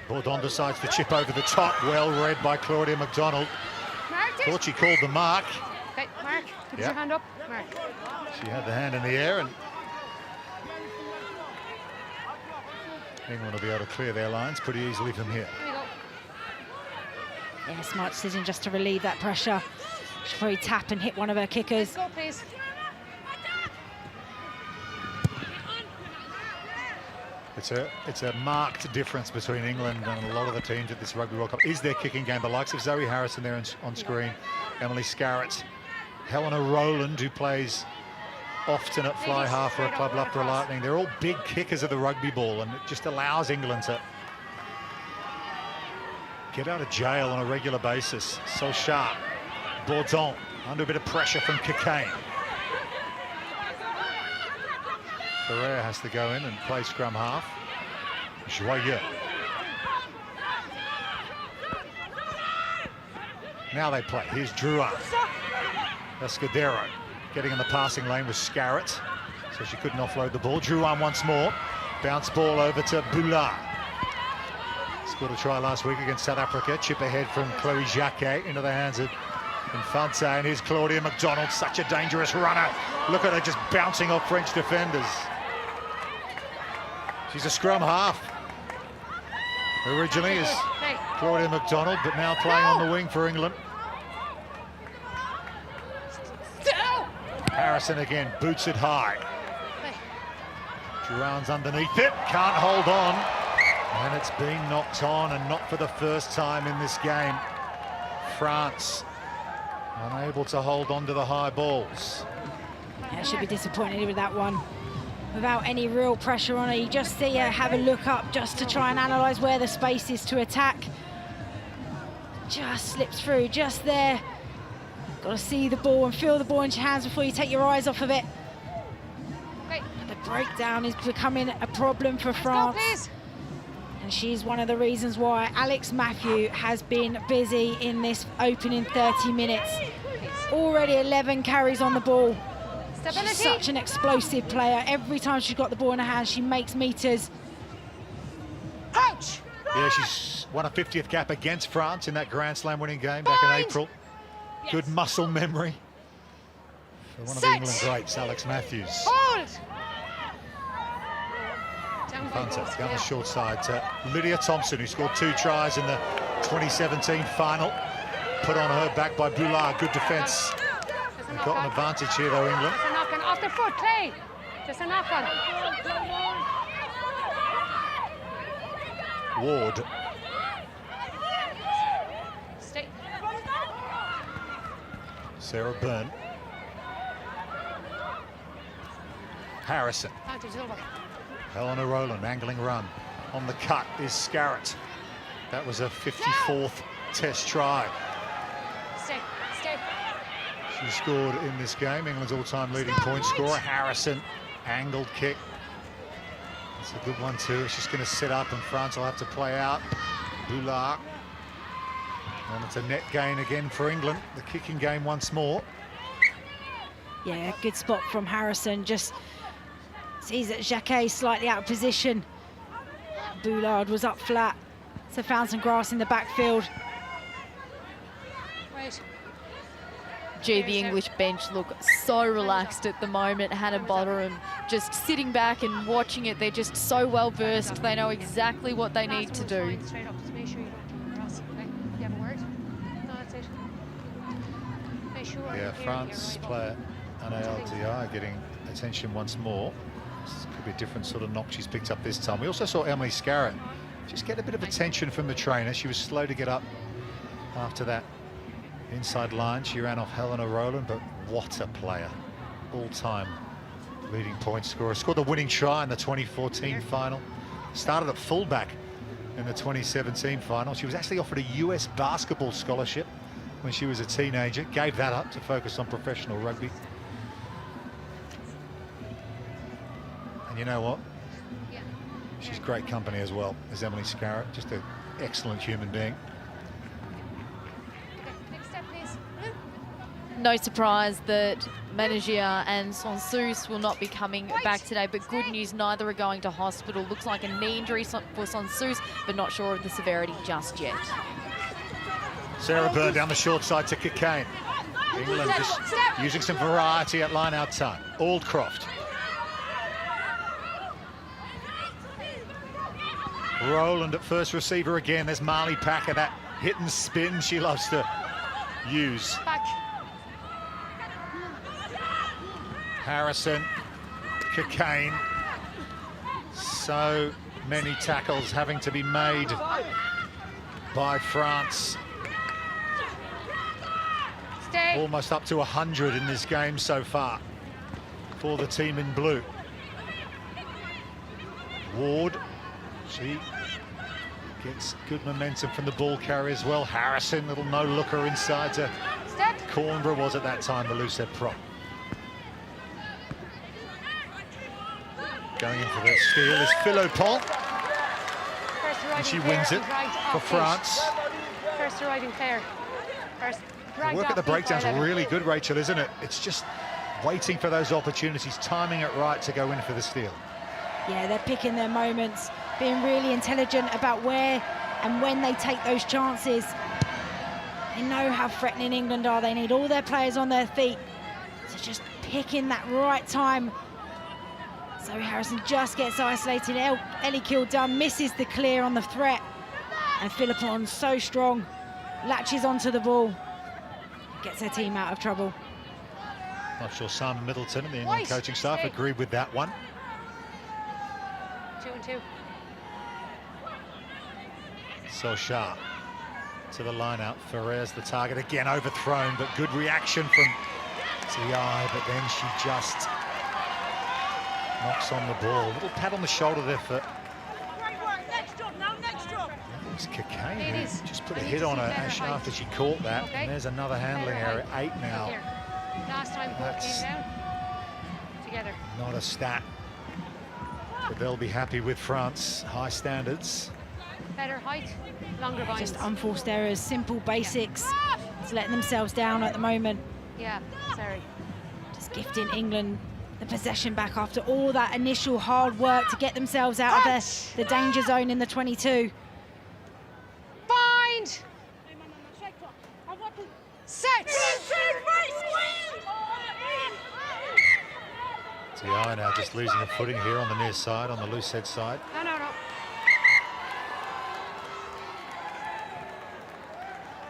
Bourdon decides to chip over the top, well read by Claudia McDonald. Mark it. Thought she called the mark. Okay, Mark. Put Yeah. your hand up. Mark. She had the hand in the air, and England will be able to clear their lines pretty easily from here. Here we go. Yeah, smart decision just to relieve that pressure. She'll probably tap and hit one of her kickers. Go, please. It's a marked difference between England and a lot of the teams at this Rugby World Cup. Is their kicking game, the likes of Zoe Harrison there on screen, Emily Scarratt, Helena Rowland, who plays often at fly half for a club Loughborough Lightning. They're all big kickers of the rugby ball, and it just allows England to get out of jail on a regular basis. So sharp. Bourdon under a bit of pressure from Cockayne. Ferrer has to go in and play scrum half. Joyeux. Now they play. Here's Drouin. Escudero getting in the passing lane with Scarrett, so she couldn't offload the ball. Drouin once more. Bounce ball over to Boulard. Scored a try last week against South Africa. Chip ahead from Chloe Jacquet into the hands of Infante. And here's Claudia McDonald, such a dangerous runner. Look at her just bouncing off French defenders. She's a scrum half. Originally is Claudia McDonald, but now playing on the wing for England. Harrison again, boots it high. Drouin's underneath it, can't hold on. And it's been knocked on, and not for the first time in this game. France unable to hold on to the high balls. Yeah, should be disappointed with that one. Without any real pressure on her, you just see her have a look up just to try and analyse where the space is to attack. Just slips through, just there. Got to see the ball and feel the ball in your hands before you take your eyes off of it. Okay. The breakdown is becoming a problem for France. Go, please. And she's one of the reasons why Alex Matthew has been busy in this opening 30 minutes. Already 11 carries on the ball. Stability. She's such an explosive player. Every time she's got the ball in her hand, she makes meters. Coach. Yeah, she's won a 50th cap against France in that Grand Slam winning game back in April. Good muscle memory for one of the England greats, Alex Matthews. Hold. Infante down the short side to Lydia Thompson, who scored 2 tries in the 2017 final. Put on her back by Boulard. Good defence. They've got an advantage here, though, England. Just a knock on off the foot, Clay. Just a knock on. Ward. Stay. Sarah Byrne. Harrison. Advantage over. Helena Rowland, angling run. On the cut is Scarrett. That was a 54th test try. Stay. Stay. She scored in this game, England's all-time leading point scorer. Harrison, angled kick. It's a good one too. It's just going to set up and France will have to play out. Boulard. And it's a net gain again for England. The kicking game once more. Yeah, good spot from Harrison. Just sees that Jacquet slightly out of position. Boulard was up flat, so found some grass in the backfield. Wait. Gee, the English bench look so relaxed at the moment. Hannah Botterham just sitting back and watching it. They're just so well versed. They know exactly what they need to do. Straight up. Just make sure you don't cross. Okay. You have a word? No, that's it. Make sure. Yeah, France player Anna LDI getting attention once more. This could be a different sort of knock she's picked up this time. We also saw Emily Scarrett just get a bit of attention from the trainer. She was slow to get up after that inside line. She ran off Helena Rowland, but what a player. All-time leading point scorer. Scored the winning try in the 2014 final. Started at fullback in the 2017 final. She was actually offered a US basketball scholarship when she was a teenager. Gave that up to focus on professional rugby. And you know what? She's great company as well as Emily Scarrett. Just an excellent human being. Next step, please. No surprise that Managia and Sansus will not be coming back today, but good news, neither are going to hospital. Looks like a knee injury for Sansus, but not sure of the severity just yet. Sarah Byrne down the short side to Cockayne. England just using some variety at line-out time. Aldcroft. Rowland at first receiver again. There's Marley Packer, that hit and spin she loves to use. Back. Harrison, Cockayne. So many tackles having to be made by France. Stay. Almost up to 100 in this game so far for the team in blue. Ward, she gets good momentum from the ball carrier as well. Harrison, little no-looker inside to Step. Cornborough was at that time the loose head prop. Going in for the steal is Philopont. And she wins it for France. First arriving player. First The work at the breakdown's really good, Rachel, isn't it? It's just waiting for those opportunities, timing it right to go in for the steal. Yeah, they're picking their moments, being really intelligent about where and when they take those chances. They know how threatening England are. They need all their players on their feet. So just picking that right time. Zoe Harrison just gets isolated. Ellie Kildunn misses the clear on the threat. And Philippon, so strong, latches onto the ball, gets her team out of trouble. Not sure Simon Middleton and the England coaching staff agreed with that one. 2-2. So sharp to the line out. Ferrer's the target again, overthrown, but good reaction from Ti, but then she just knocks on the ball. A little pat on the shoulder there for it's Kakane, who just put a hit on her after she caught that. Okay. And there's another handling error, 8 now. Here. Last time ball came down. Together. Not a stat, but they'll be happy with France. High standards. Better height, longer vines. Just unforced errors, simple basics. Just letting themselves down at the moment. Yeah, sorry. Just gifting England the possession back after all that initial hard work to get themselves out of the danger zone in the 22. Bind! Set! Ti now just losing a footing here on the near side, on the loose head side. No.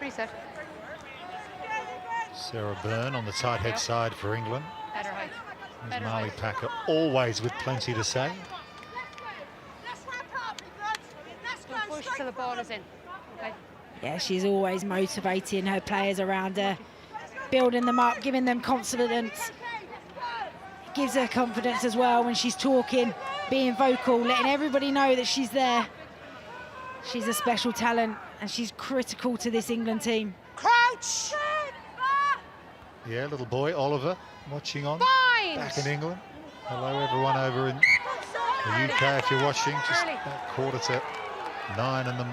Reset. Sarah Byrne on the tight head side for England. Better height. There's Better Marley height. Packer, always with plenty to say. Don't push till the ball is in. Okay. Yeah, she's always motivating her players around her, building them up, giving them confidence. Gives her confidence as well when she's talking, being vocal, letting everybody know that she's there. She's a special talent and she's critical to this England team. Crouch! Yeah, little boy, Oliver, watching on. Bind! Back in England. Hello, everyone over in the UK if you're watching. Just about 8:45 in the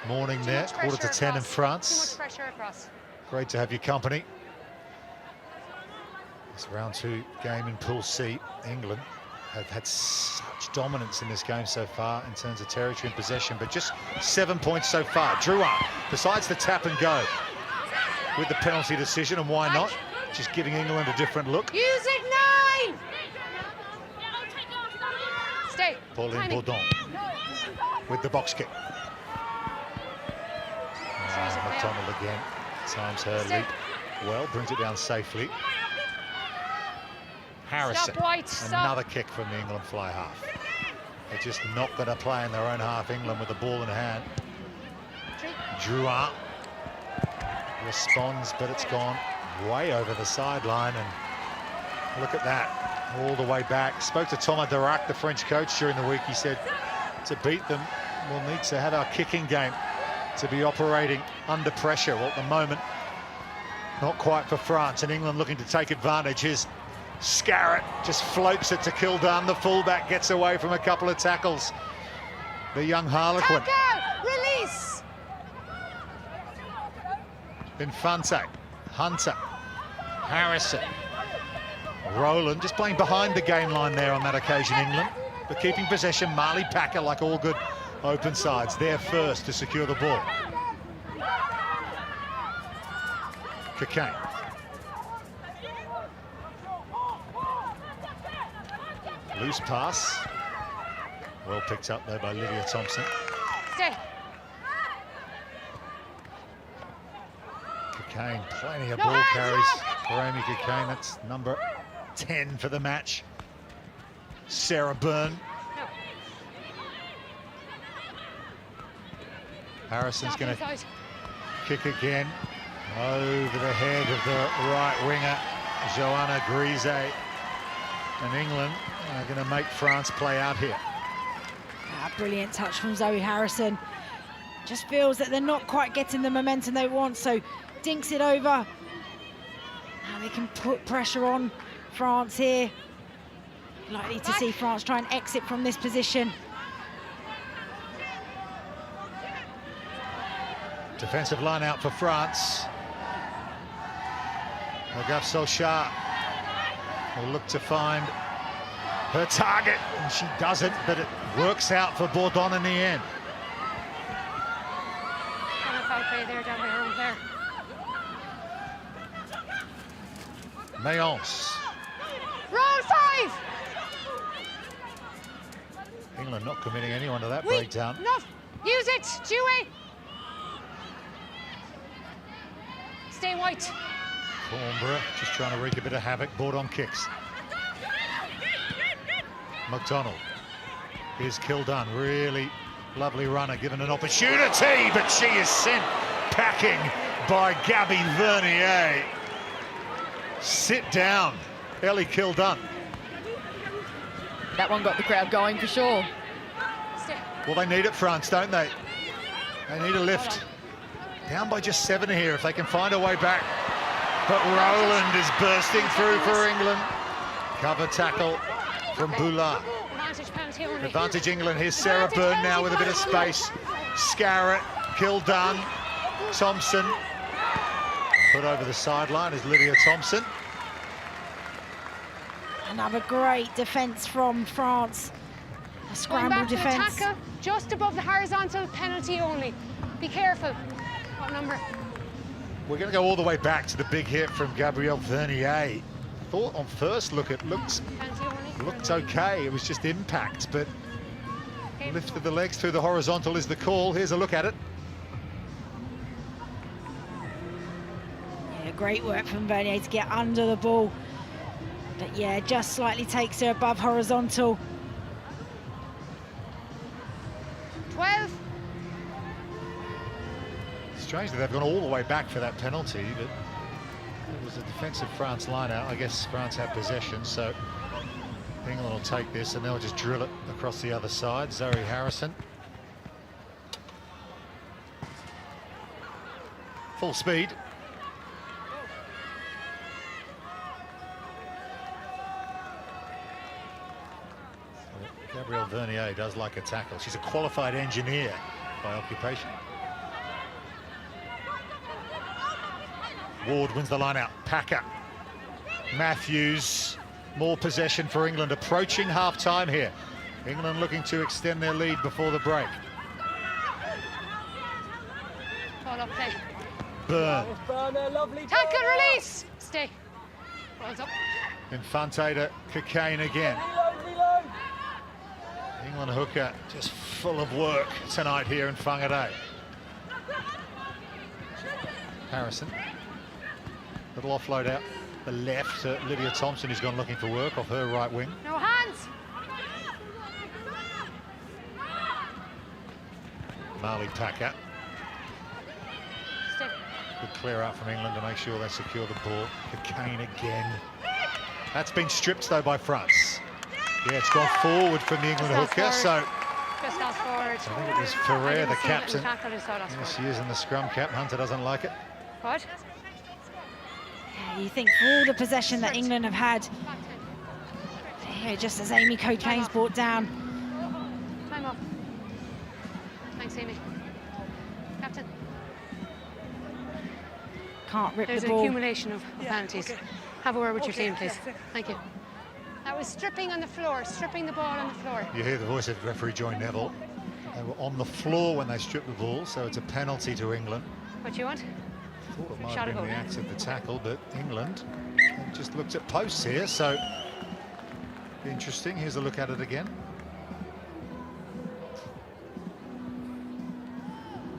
morning there. 9:45 in France. Too much pressure across. Great to have your company. This round 2 game in Pool C. England have had such dominance in this game so far in terms of territory and possession, but just 7 points so far. Drouin, besides the tap and go with the penalty decision, and why not? Just giving England a different look. Use it, 9! Stay. Pauline Timing. Bourdon with the box kick. McDonald again, times her leap well, brings it down safely. Harrison, Stop, White, stop. another kick from the England fly half. They're just not going to play in their own half, England, with the ball in hand. Drouin responds, but it's gone way over the sideline, and look at that, all the way back. Spoke to Thomas Darac, the French coach, during the week. He said, to beat them, we'll need to have our kicking game to be operating under pressure. Well, at the moment, not quite for France, and England looking to take advantage. Here's Scarrett, just floats it to Kildunn. The fullback gets away from a couple of tackles. The young Harlequin. Release! Infante, Hunter, Harrison, Rowland, just playing behind the game line there on that occasion, England. But keeping possession, Marley Packer, like all good open sides, there first to secure the ball. Kakane. Loose pass. Well picked up there by Lydia Thompson. Stay. Kakane, plenty of ball carries for Amy Kakane. That's number 10 for the match. Sarah Byrne. Harrison's going to kick again over the head of the right winger, Joanna Grise. And England are going to make France play out here. Brilliant touch from Zoe Harrison. Just feels that they're not quite getting the momentum they want, so dinks it over. they can put pressure on France here. Likely to see France try and exit from this position. Defensive line out for France. Agaf Solskjaer will look to find her target, and she doesn't, but it works out for Bourdon in the end. Foul play there down by her own player. Mayence. Roll 5! England not committing anyone to that breakdown. Enough! Use it, Dewey! Stay white. Cornborough just trying to wreak a bit of havoc. Bourdon kicks. McDonald. Here's Kildun, really lovely runner, given an opportunity, but she is sent packing by Gabby Vernier. Sit down, Ellie Kildun. That one got the crowd going for sure. Well, they need it, France, don't they? They need a lift. Down by just 7 here if they can find a way back. But Rowland is bursting through for England. Cover tackle from Boulard. Advantage penalty only. Advantage England. Here's Sarah Byrne now with a bit of space. Scarrett, Kildun, Thompson. Put over the sideline is Lydia Thompson. Another great defence from France. A Going scramble back to the defence. tackle, just above the horizontal, penalty only. Be careful. What number? We're going to go all the way back to the big hit from Gabrielle Vernier. Thought on first look it Penalty only. looked okay. It was just impact, but lift of the legs through the horizontal is the call. Here's a look at it. Yeah, great work from Vernier to get under the ball. But yeah, just slightly takes her above horizontal. 12. Strangely, they've gone all the way back for that penalty, but it was a defensive France line out. I guess France had possession, so England will take this and they'll just drill it across the other side. Zoe Harrison. Full speed. Gabrielle Vernier does like a tackle. She's a qualified engineer by occupation. Ward wins the line out. Packer. Matthews. More possession for England, approaching half-time here. England looking to extend their lead before the break. Fall up play. Byrne. Tackle release. Stay. Balls up. Infante to Cocaine again. England hooker just full of work tonight here in Whangarei. Harrison. Little offload out the left to Lydia Thompson, who's gone looking for work off her right wing. No hands. Marley Packer. Stay. Good clear out from England to make sure they secure the ball. Cocaine again. That's been stripped though by France. Yeah, it's gone forward from the England hooker, so Just lost forward. I think it was Ferrer, the captain. Tackle, just lost Yeah, forward. she is in the scrum cap. Hunter doesn't like it. What? Yeah, you think for all the possession that England have had, yeah, just as Amy Cocaine's brought down. Time up. Thanks, Amy. Captain. Can't rip There's the an ball. accumulation of penalties. Have a word with your team, please. Thank you. That was stripping on the floor, stripping the ball on the floor. You hear the voice of referee Joy Neville. They were on the floor when they stripped the ball, so it's a penalty to England. What do you want? Thought it might Shot have it been the over. act of the tackle, but England just looked at posts here, so interesting. Here's a look at it again.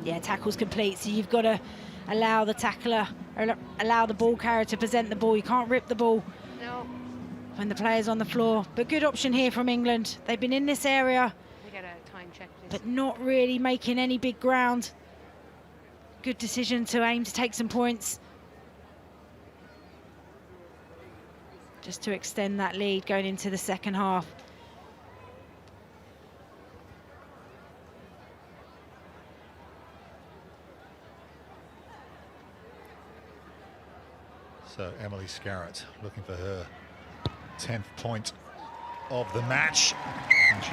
Yeah, tackle's complete, so you've got to allow the tackler, or allow the ball carrier to present the ball. You can't rip the ball No. when the player's on the floor. But good option here from England. They've been in this area, We get a time check, please. but not really making any big ground. Good decision to aim to take some points. Just to extend that lead going into the second half. So Emily Scarratt looking for her 10th point of the match. And she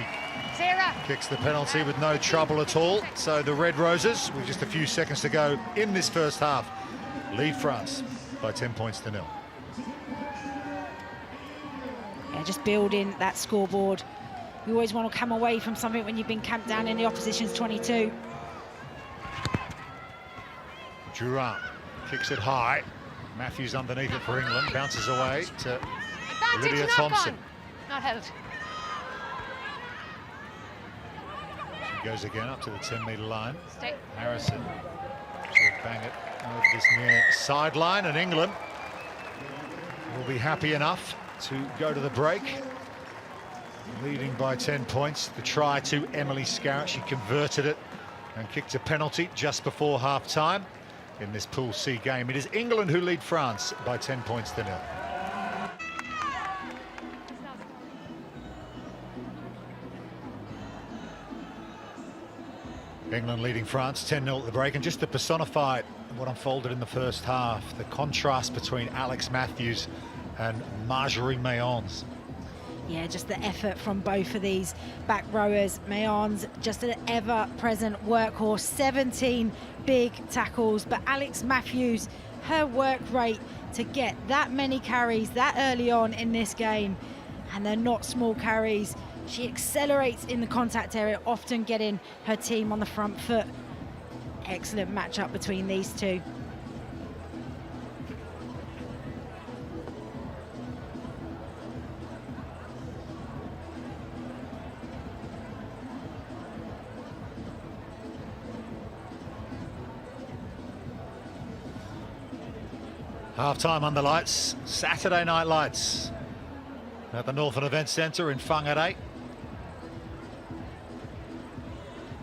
kicks the penalty with no trouble at all. So the Red Roses, with just a few seconds to go in this first half, lead France by 10 points to 0. Yeah, just building that scoreboard. You always want to come away from something when you've been camped down in the opposition's 22. Durant kicks it high. Matthews underneath it for England, bounces away to Lydia Thompson. Not held. She goes again up to the 10-metre line. Stay. Harrison should bang it over this near sideline, and England will be happy enough to go to the break, leading by 10 points. The try to Emily Scarratt, she converted it and kicked a penalty just before half-time in this Pool C game. It is England who lead France by 10 points to 0. England leading France 10-0 at the break, and just to personify what unfolded in the first half, the contrast between Alex Matthews and Marjorie Mayons. Yeah, just the effort from both of these back rowers. Mayons, just an ever-present workhorse, 17 big tackles, but Alex Matthews, her work rate to get that many carries that early on in this game, and they're not small carries. She accelerates in the contact area, often getting her team on the front foot. Excellent matchup between these two. Half-time under lights, Saturday night lights at the Northern Event Centre in Whangarei.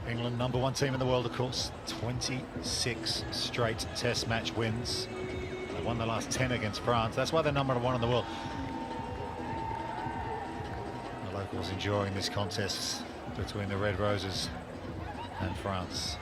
England, #1 team in the world, of course. 26 straight test match wins. They won the last 10 against France. That's why they're #1 in the world. The locals enjoying this contest between the Red Roses and France.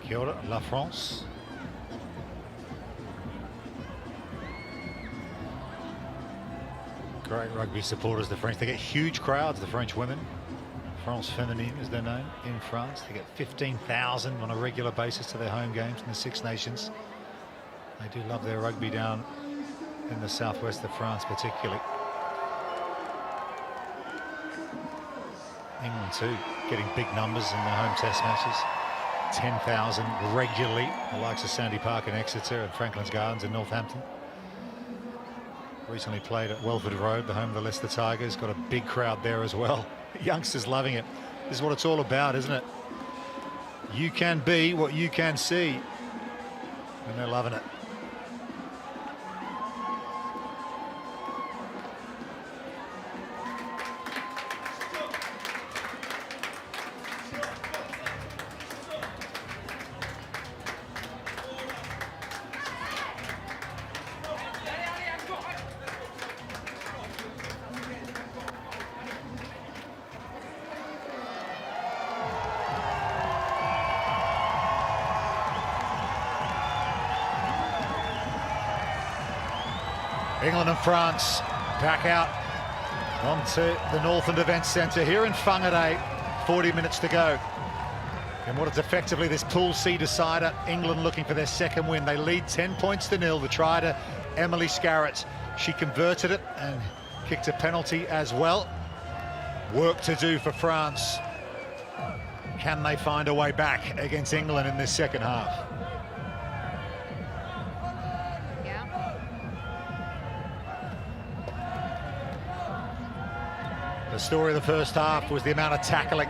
Kia ora, La France. Great rugby supporters, the French. They get huge crowds, the French women. France Féminine is their name in France. They get 15,000 on a regular basis to their home games in the Six Nations. They do love their rugby down in the southwest of France particularly. England too, getting big numbers in their home test matches. 10,000 regularly, the likes of Sandy Park in Exeter and Franklin's Gardens in Northampton. Recently played at Welford Road, the home of the Leicester Tigers. Got a big crowd there as well. Youngsters loving it. This is what it's all about, isn't it? You can be what you can see. And they're loving it. England and France back out onto the Northern Event Centre here in Whangarei. 40 minutes to go. And what is effectively this Pool C decider. England looking for their second win. They lead 10 points to 0. The try to Emily Scarratt. She converted it and kicked a penalty as well. Work to do for France. Can they find a way back against England in this second half? The story of the first half was the amount of tackling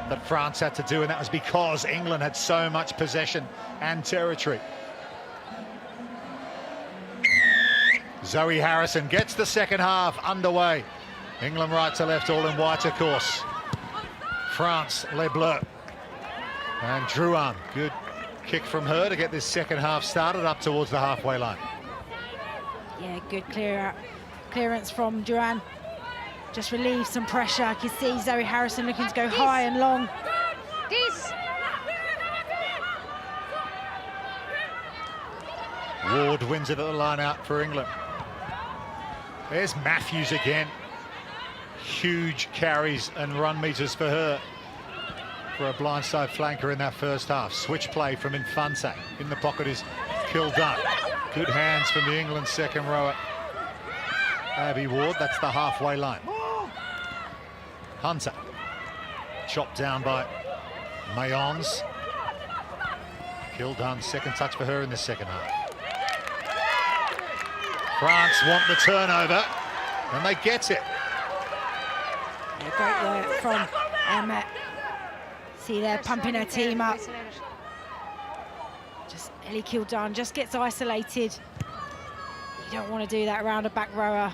that France had to do, and that was because England had so much possession and territory. Zoe Harrison gets the second half underway. England right to left, all in white, of course. France, Les Bleus. And Drouin, good kick from her to get this second half started up towards the halfway line. Yeah, good clearance from Drouin. Just relieve some pressure. I can see Zoe Harrison looking to go high and long. Ward wins it at the line out for England. There's Matthews again. Huge carries and run meters for her. For a blindside flanker in that first half. Switch play from Infante. In the pocket is Kildunn. Good hands from the England second rower. Abby Ward, that's the halfway line. Hunter. Chopped down by Mayons. Kildunn, second touch for her in the second half. France want the turnover, and they get it. Yeah, great work from Emma. See, they're pumping her team up. Just Ellie Kildunn just gets isolated. You don't want to do that around a back rower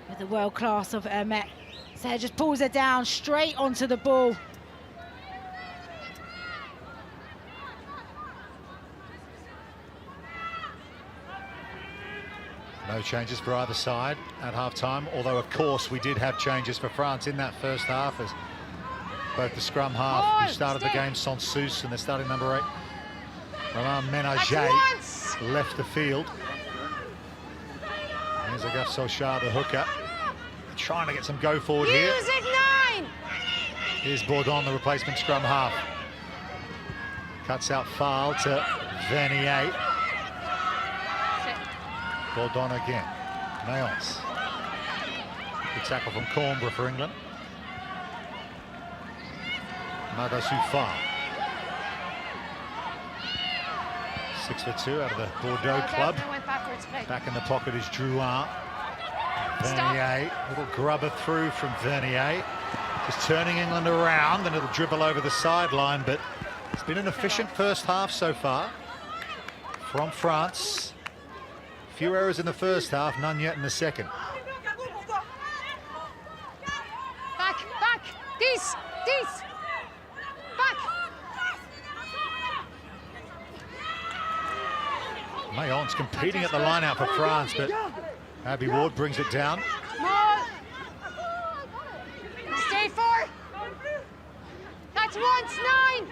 with the world class of Hermet. So just pulls her down straight onto the ball. No changes for either side at half-time, although of course we did have changes for France in that first half, as both the scrum half who started the game, Sansus, and the starting number 8, Romain Ménager, left the field. There's Agaf Sochar, the hooker, trying to get some go forward here. Here's Bourdon, the replacement scrum half. Cuts out foul to Vernier. Bourdon again. Mayons. Good tackle from Coimbra for England. Madassou Fall. 6 for 2 out of the Bordeaux club. Back in the pocket is Drouin. Vernier, little grubber through from Vernier. Just turning England around, and it'll dribble over the sideline, but it's been an efficient first half so far from France. Few errors in the first half, none yet in the second. Back, this, back. Mayon's competing at the line out for France, but Abby Ward brings it down. Stay 4. That's once 9.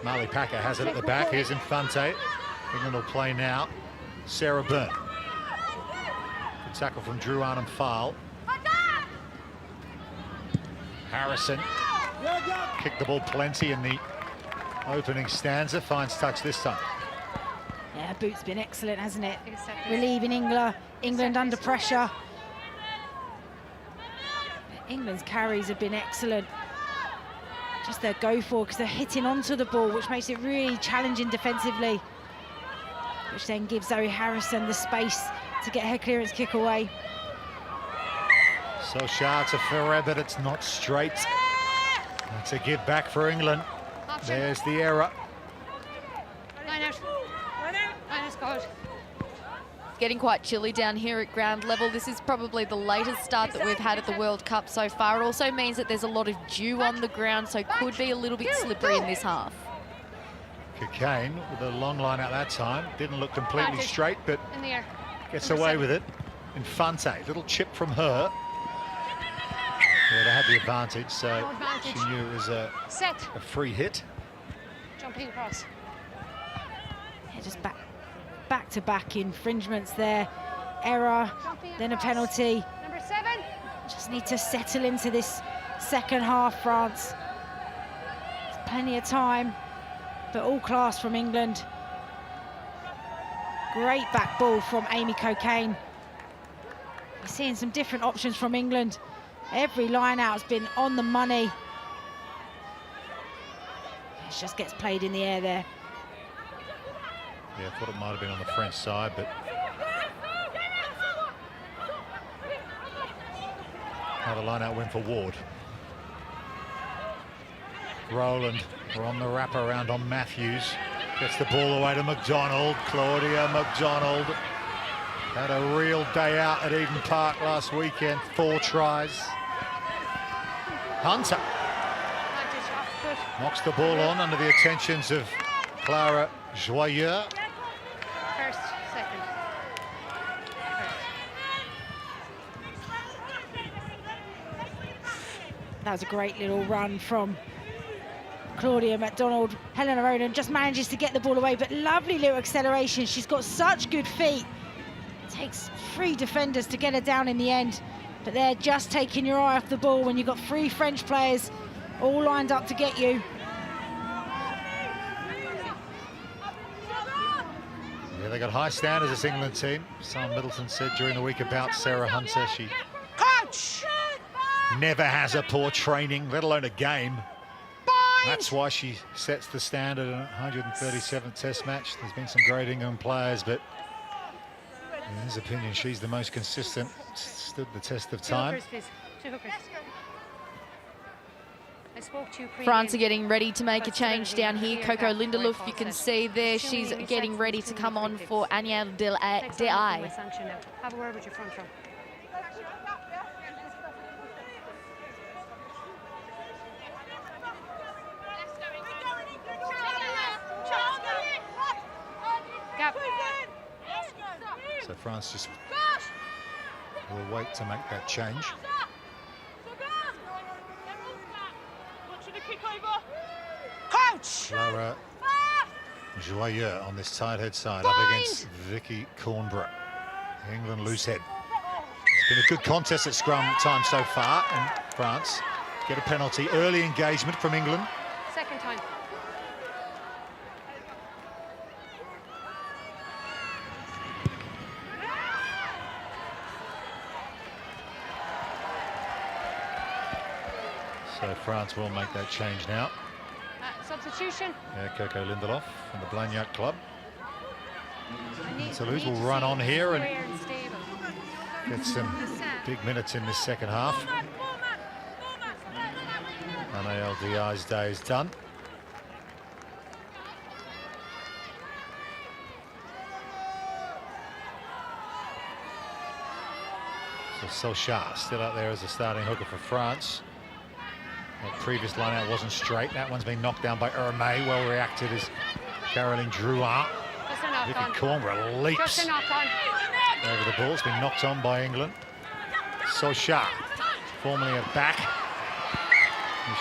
Marley Packer has it at the back. Here's Infante. England will play now. Sarah Byrne. Good tackle from Drouin and Fall. Harrison kicked the ball plenty in the opening stanza. Finds touch this time. Yeah, Boot's been excellent, hasn't it? Relieving England under pressure. England's carries have been excellent. Just their go for, because they're hitting onto the ball, which makes it really challenging defensively. Which then gives Zoe Harrison the space to get her clearance kick away. Sochar to Ferrer, but it's not straight. That's a give back for England. There's the error. Line out. Good. It's getting quite chilly down here at ground level. This is probably the latest start that we've had at the World Cup so far. It also means that there's a lot of dew on the ground, so could be a little bit slippery in this half. Cockayne with a long line out that time. Didn't look completely straight, but In the air. gets away with it. Infante, little chip from her. Yeah, they had the advantage, so No advantage. she knew it was a Set. free hit. Jumping across. Yeah, just back-to-back infringements there. Error, then a penalty. Number 7. Just need to settle into this second half, France. There's plenty of time, but all class from England. Great back ball from Amy Cockayne. We're seeing some different options from England. Every line out has been on the money. It just gets played in the air there. Yeah, I thought it might have been on the French side, but Another line-out win for Ward. Rowland, we're on the wraparound on Matthews. Gets the ball away to McDonald. Claudia McDonald had a real day out at Eden Park last weekend. 4 tries. Hunter knocks the ball on under the attentions of Clara Joyeux. First, second. That was a great little run from Claudia McDonald. Helena Rowland just manages to get the ball away, but lovely little acceleration. She's got such good feet. It takes 3 defenders to get her down in the end, but they're just taking your eye off the ball when you've got 3 French players all lined up to get you. Yeah, they got high standards, this England team. Sam Middleton said during the week about Sarah Hunter, she never has a poor training, let alone a game. That's why she sets the standard in a 137th Test match. There's been some great England players, but in his opinion, she's the most consistent, stood the test of time. 2 hookers, please. 2 hookers. I spoke to you France are getting ready to make a change down here. Coco Lindelof, you can see there, she's getting ready to come on for Anya Del Ai. Have a word with your front row. So France just will wait to make that change. Clara Joyeux on this tight head side up against Vicky Cornborough. England loose head. It's been a good contest at scrum time so far, and France get a penalty. Early engagement from England. Second time. So France will make that change now. Substitution. Yeah, Coco Lindelof from the Blagnac Club. Toulouse will run on here and get some big minutes in this second half. Anaël Diaz's day is done. So Solskjaer still out there as a starting hooker for France. That previous line-out wasn't straight. That one's been knocked down by Hermé. Well reacted is Caroline Drouin. Vicky Cornborough leaps over the ball. It's been knocked on by England. Solskjaer, formerly a back.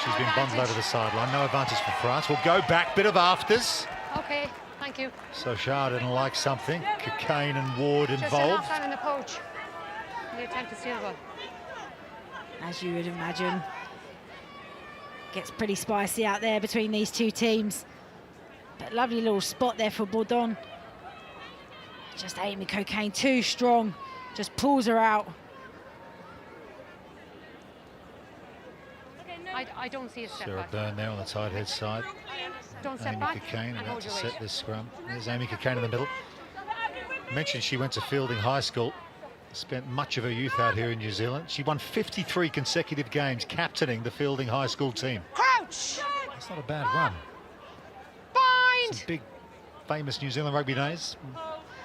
She's been bundled over the sideline. No advantage for France. We'll go back. Bit of afters. Okay, thank you. Solskjaer didn't like something. Cockayne and Ward involved. Just an in the poach. The attempt to steal one. As you would imagine. Gets pretty spicy out there between these 2 teams. But lovely little spot there for Bourdon. Just Amy Cockayne too strong. Just pulls her out. I don't see a step Sarah back. Byrne there on the tight head side. Don't step Amy back Cockayne and about hold to your set weight. this scrum. There's Amy Cockayne in the middle. Mentioned she went to Fielding High School. Spent much of her youth out here in New Zealand. She won 53 consecutive games captaining the Fielding High School team. Crouch! That's not a bad run. Bind! Some big, famous New Zealand rugby days.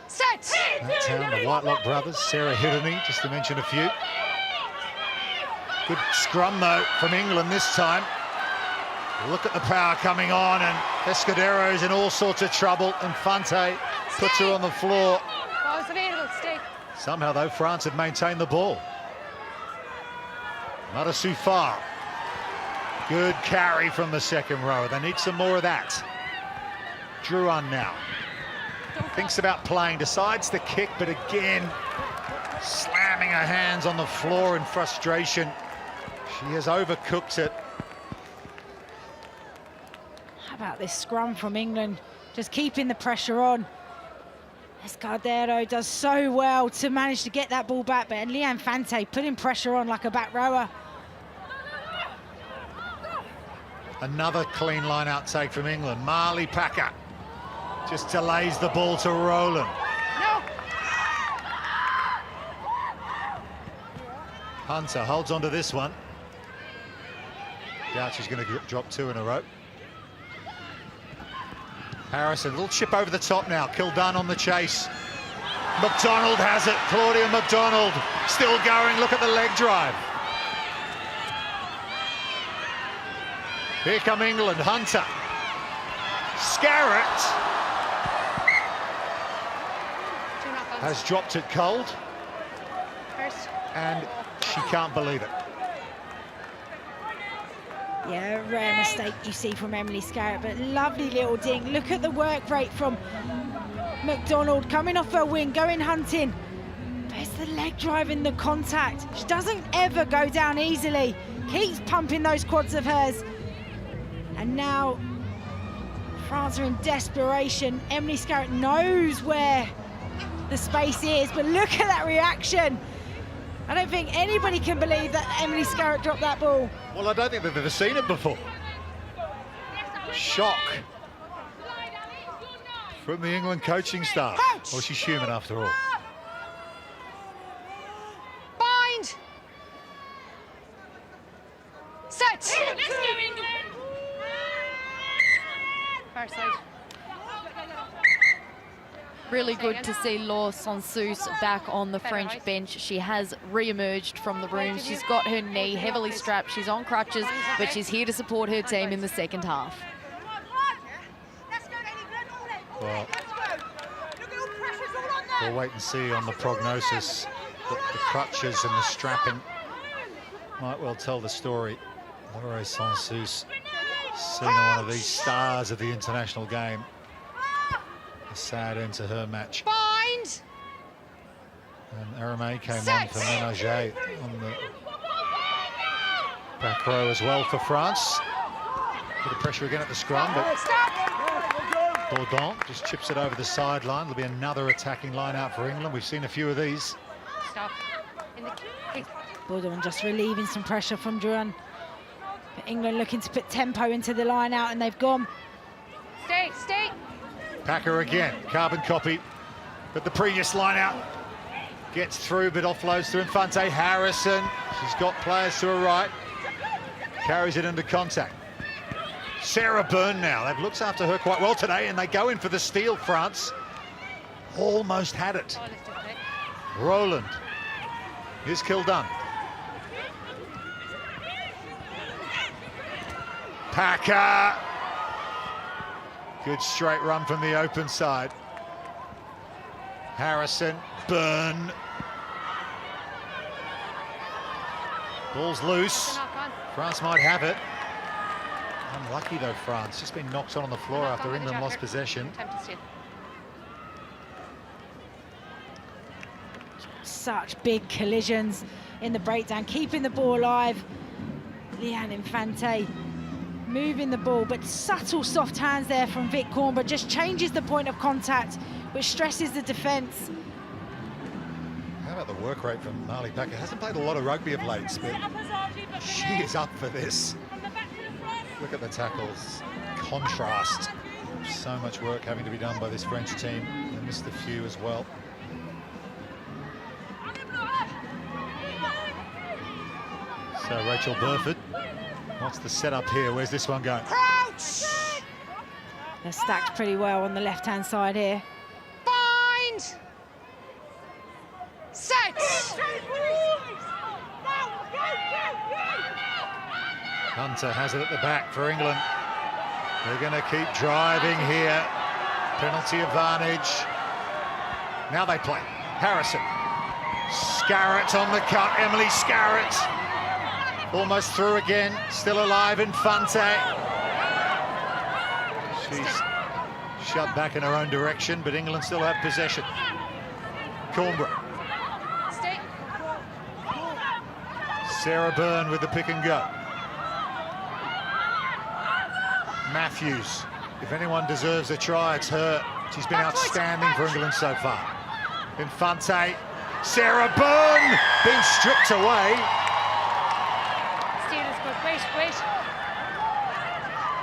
Set! That town, the Whitelock brothers, Sarah Hiddeny, just to mention a few. Good scrum, though, from England this time. Look at the power coming on, and Escudero's in all sorts of trouble. Infante puts her on the floor. Ball's available, stay. Somehow, though, France have maintained the ball. Not a Soufar. Good carry from the second row. They need some more of that. Drouin now. Thinks about playing, decides to kick, but again, slamming her hands on the floor in frustration. She has overcooked it. How about this scrum from England? Just keeping the pressure on. Escudero does so well to manage to get that ball back, but Leanne Fante putting pressure on like a back rower. Another clean line-out take from England. Marley Packer just delays the ball to Rowland. No! Hunter holds on to this one. Doubt she's going to drop 2 in a row. Harrison, little chip over the top now. Kildunn on the chase. McDonald has it. Claudia McDonald still going. Look at the leg drive. Here come England. Hunter. Scarrett has dropped it cold. And she can't believe it. Yeah, a rare mistake you see from Emily Scarrett, but lovely little ding. Look at the work rate from McDonald coming off her wing, going hunting. There's the leg drive in the contact. She doesn't ever go down easily. Keeps pumping those quads of hers. And now France are in desperation. Emily Scarrett knows where the space is, but look at that reaction. I don't think anybody can believe that Emily Scarrett dropped that ball. Well, I don't think they've ever seen it before. Shock from the England coaching staff. Well, she's human after all. Bind! Set! Far side. Really good to see Laure Sansus back on the French bench. She has re-emerged from the room. She's got her knee heavily strapped. She's on crutches, but she's here to support her team in the second half. Well, we'll wait and see on the prognosis. The crutches and the strapping might well tell the story. Laure Sansus, seen one of these stars of the international game. A sad end to her match. Bind! And Aramé came on for Ménager on the back row as well for France. Bit of pressure again at the scrum, but Bourdon just chips it over the sideline. There'll be another attacking line out for England. We've seen a few of these. Stop. In the Bourdon just relieving some pressure from Duran. But England looking to put tempo into the line out, and they've gone. Stay, stay. Packer again, carbon copy, but the previous line out gets through, but offloads to Infante. Harrison, she's got players to her right, carries it into contact. Sarah Byrne now, they've looked after her quite well today, and they go in for the steal, France. Almost had it. Roland, here's Kildunn. Packer. Good straight run from the open side. Harrison, Byrne. Ball's loose. France might have it. Unlucky though, France. Just been knocked on the floor after England lost possession. Such big collisions in the breakdown, keeping the ball alive. Leanne Infante moving the ball, but subtle soft hands there from Vic Cornborough, just changes the point of contact, which stresses the defence. How about the work rate from Marley Packer? Hasn't played a lot of rugby of late, but she is up for this. Look at the tackles, contrast. So much work having to be done by this French team. They missed a few as well. So Rachel Burford, what's the setup here? Where's this one going? Crouch! They're stacked pretty well on the left-hand side here. Bind! Set! Hunter has it at the back for England. They're going to keep driving here. Penalty advantage. Now they play. Harrison. Scarrett on the cut. Emily Scarrett. Almost through again. Still alive, Infante. She's shut back in her own direction, but England still have possession. Cornborough. Stay. Sarah Byrne with the pick and go. Matthews. If anyone deserves a try, it's her. She's been outstanding for England so far. Infante. Sarah Byrne being stripped away. Steal is good. Wait, wait.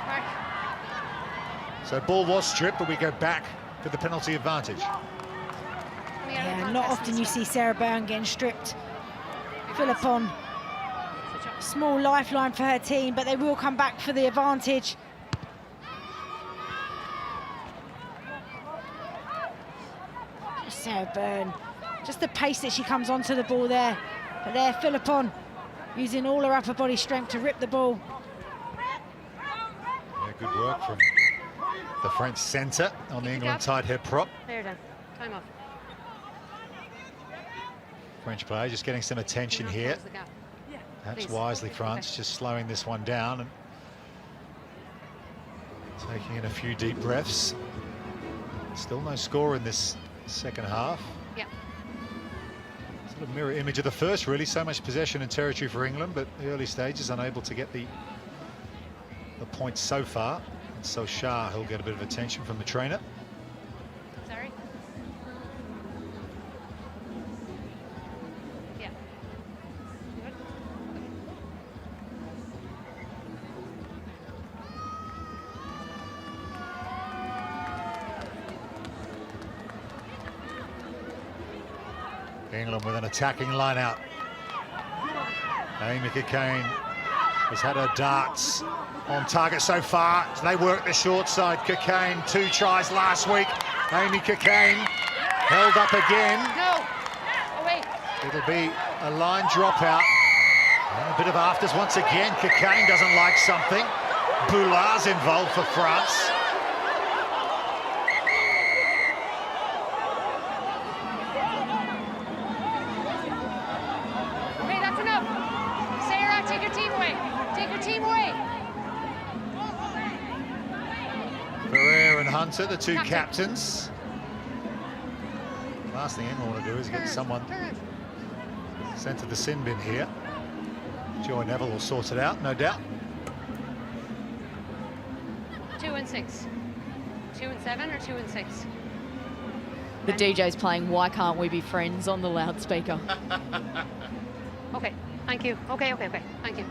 Mark. So ball was stripped, but we go back for the penalty advantage. Yeah, not often you see Sarah Byrne getting stripped Philippon, small lifeline for her team, but they will come back for the advantage. Sarah Byrne, just the pace that she comes onto the ball there. But there, Philippon using all her upper body strength to rip the ball. Yeah, good work from the French centre on the England tight head prop. There then. Time off. French player just getting some attention Do not here. close the gap. Perhaps Please. wisely, Okay, France, okay. just slowing this one down and taking in a few deep breaths. Still no score in this second half. Yeah. Sort of mirror image of the first, really. So much possession and territory for England, but the early stages unable to get the points so far. And so Shah, who'll get a bit of attention from the trainer. Sorry. Yeah. Good. England with an attacking line out. Amy Cockayne has had her darts on target so far. They work the short side. Cockayne, 2 tries last week. Amy Cockayne held up again. No. Away. It'll be a line dropout. And a bit of afters once again. Cockayne doesn't like something. Boulard's involved for France. Okay, that's enough. Sarah, take your team away. Take your team away. Ferrer and Hunter, the 2 Captain. captains. Last thing England want to do is get someone Turn. sent to the sin bin here. Joy Neville will sort it out, no doubt. 2 and 6. 2 and 7 or 2 and 6? The DJ's playing Why Can't We Be Friends on the loudspeaker. Okay, thank you. Okay, thank you.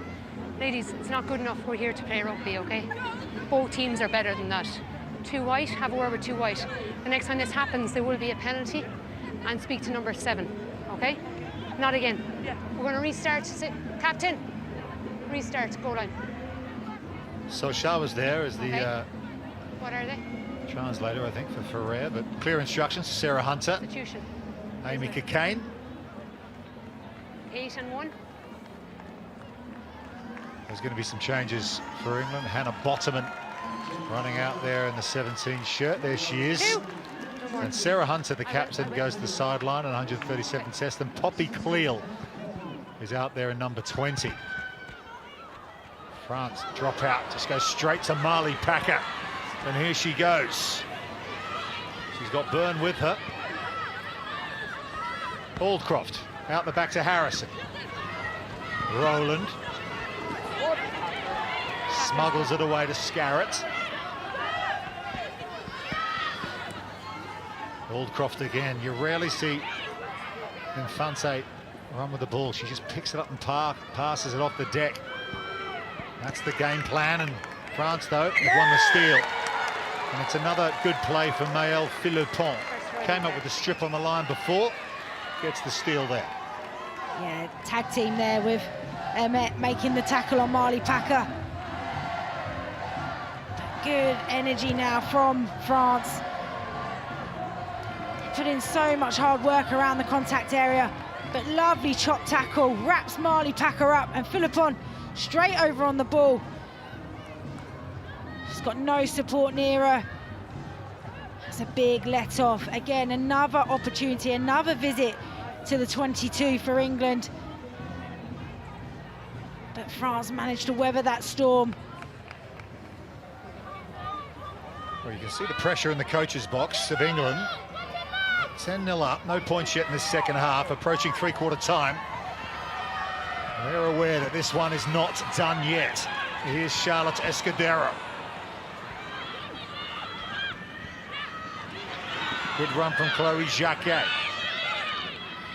Ladies, it's not good enough. We're here to play rugby, okay? Both teams are better than that. 2 white, have a word with 2 white. The next time this happens, there will be a penalty, and speak to number 7, okay? Not again. Yeah. We're going to restart. Captain, restart, goal line. So Shah was there as the Okay. What are they? translator, I think, for Ferrer, but clear instructions to Sarah Hunter, Substitution. Amy Cockayne. 8 and 1. There's going to be some changes for England. Hannah Bottoman running out there in the 17 shirt. There she is. 2. No more. And Sarah Hunter, the captain, goes to the sideline on 137 test. And Poppy Cleal is out there in number 20. France drop out, just goes straight to Marley Packer. And here she goes. She's got Byrne with her. Aldcroft out the back to Harrison. Rowland smuggles it away to Scarrett. Aldcroft again. You rarely see Infante run with the ball. She just picks it up and passes it off the deck. That's the game plan, and France, though, have won the steal. And it's another good play for Maëlle Philippon. Came up with the strip on the line before, gets the steal there. Yeah, tag team there with Emmett making the tackle on Marley Packer. Good energy now from France. Put in so much hard work around the contact area, but lovely chop tackle, wraps Marley Packer up, and Philippon straight over on the ball. She's got no support near her. It's a big let off. Again, another opportunity, another visit to the 22 for England. But France managed to weather that storm. Well, you can see the pressure in the coach's box of England. 10-0 up, no points yet in this second half, approaching three-quarter time. They're aware that this one is not done yet. Here's Charlotte Escudero. Good run from Chloe Jacquet.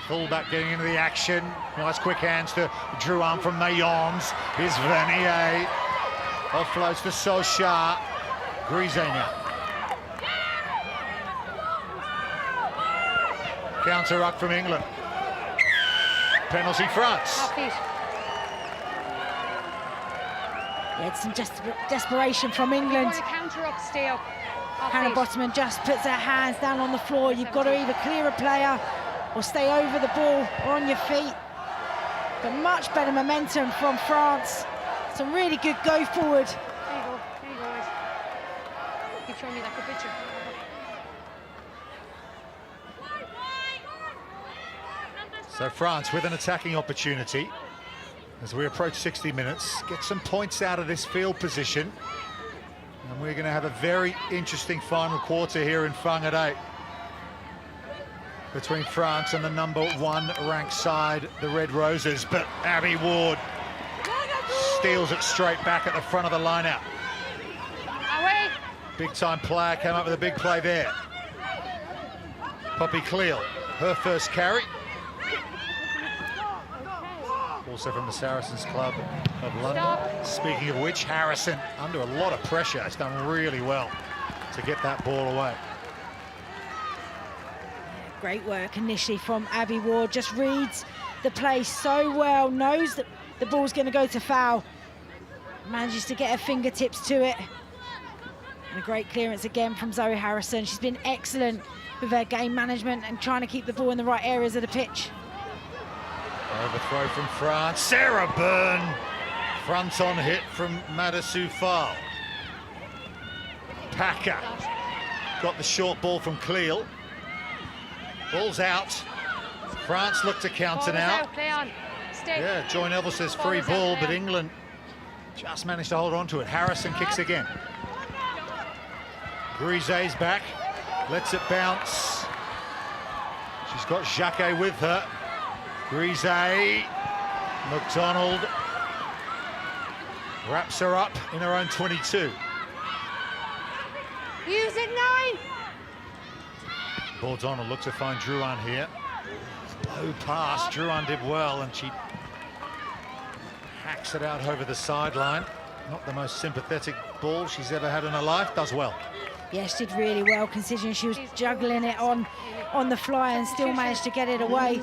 Fullback getting into the action. Nice quick hands to Drouin from Mayons. Here's Vernier. Offloads to Sochar. Grisena. Counter up from England. penalty, France. Top feet. Yeah, it's some desperation from England. You're going to counter up, stay up. Off Hannah feet. Bottoman just puts her hands down on the floor. You've got to either clear a player or stay over the ball or on your feet. But much better momentum from France. Some really good go forward. There you go. There you go, guys. Keep showing me that good picture. So France with an attacking opportunity as we approach 60 minutes. Get some points out of this field position. And we're going to have a very interesting final quarter here in Whangarei between France and the #1 ranked side, the Red Roses. But Abby Ward steals it straight back at the front of the lineup. Away. Big time player came up with a big play there. Poppy Cleal, her first carry. Also from the Saracens Club of London. Stop. Speaking of which, Harrison under a lot of pressure has done really well to get that ball away. Great work initially from Abby Ward. Just reads the play so well, knows that the ball's going to go to foul. Manages to get her fingertips to it. And a great clearance again from Zoe Harrison. She's been excellent with her game management and trying to keep the ball in the right areas of the pitch. Overthrow from France. Sarah Byrne. Front on hit from Madasu Fall. Packer got the short ball from Cleal. Ball's out. France look to counter Ball is now. out, play on. Stay. Yeah, Joy Neville says free Ball is out, ball, play but on. England just managed to hold on to it. Harrison kicks again. Griset's back, lets it bounce. She's got Jacquet with her. Griset, McDonald wraps her up in her own 22. Use it, 9. O'Donnell looks to find Drouin here. Low pass, Drouin did well, and she hacks it out over the sideline. Not the most sympathetic ball she's ever had in her life, does well. Yes, did really well considering she was juggling it on the fly and still managed to get it away.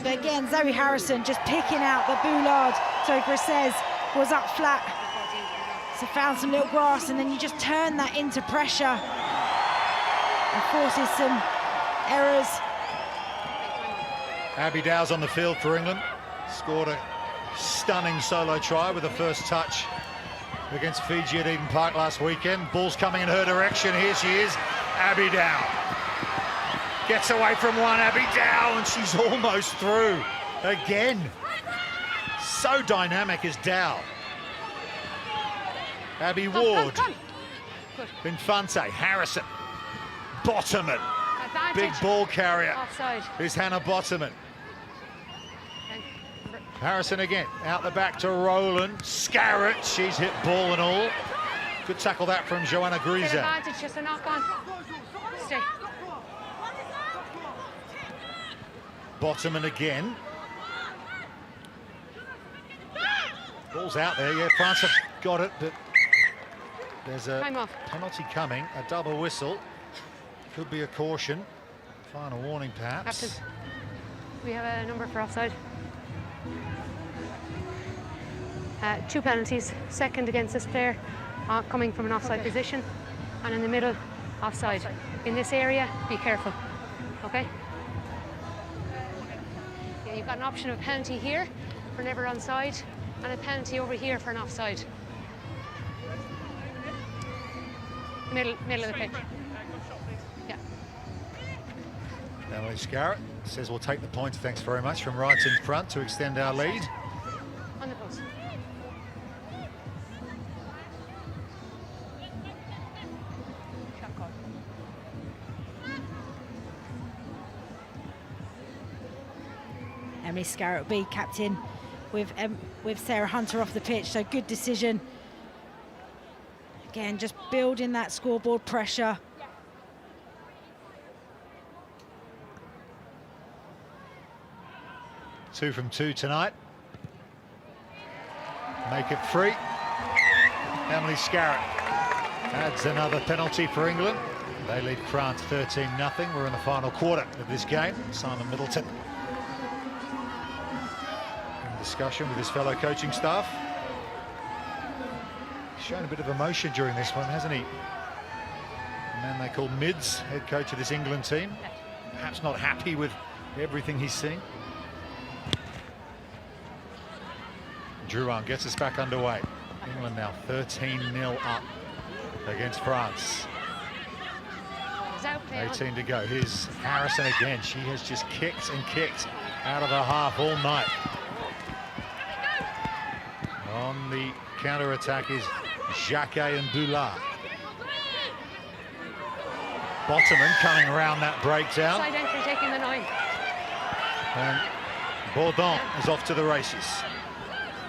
But again, Zoe Harrison just picking out the Boulard. So Griset was up flat. So found some little grass and then you just turn that into pressure and forces some errors. Abby Dow's on the field for England. Scored a stunning solo try with the first touch against Fiji at Eden Park last weekend. Ball's coming in her direction. Here she is, Abby Dow. Gets away from one, Abby Dow, and she's almost through again. So dynamic is Dow. Abby Ward, Come. Good. Infante, Harrison, Bottoman. Advantage. Big ball carrier Offside. is Hannah Bottoman. Okay. Harrison again, out the back to Rowland. Scarrett, she's hit ball and all. Good tackle that from Joanna Get Griset. advantage, just a knock on. Stay. Bottoman again. Ball's out there, yeah, France have got it, but there's a Time off. penalty coming, a double whistle. Could be a caution. Final warning, perhaps. Captain, we have a number for offside. 2 penalties. Second against this player, coming from an offside position, and in the middle, offside. In this area, be careful. Okay? Yeah, you've got an option of a penalty here for never onside, and a penalty over here for an offside. Middle of the pitch. Yeah. Emily Scarrett says we'll take the points, thanks very much, from right in front to extend our lead. On the post. Shot call. Emily Scarrett will be captain with Sarah Hunter off the pitch, so good decision. Again, just building that scoreboard pressure. Two from two tonight. Make it 3. Emily Scarrett adds another penalty for England. They lead France 13-0. We're in the final quarter of this game. Simon Middleton discussion with his fellow coaching staff. He's shown a bit of emotion during this one, hasn't he? The man they call Mids, head coach of this England team. Perhaps not happy with everything he's seen. Drouin gets us back underway. England now 13-0 up against France. 18 to go. Here's Harrison again. She has just kicked and kicked out of her half all night. On the counter-attack is Jacquet and Boulard. Bottoman coming around that breakdown. Side entry taking the 9. And Bourdon is off to the races.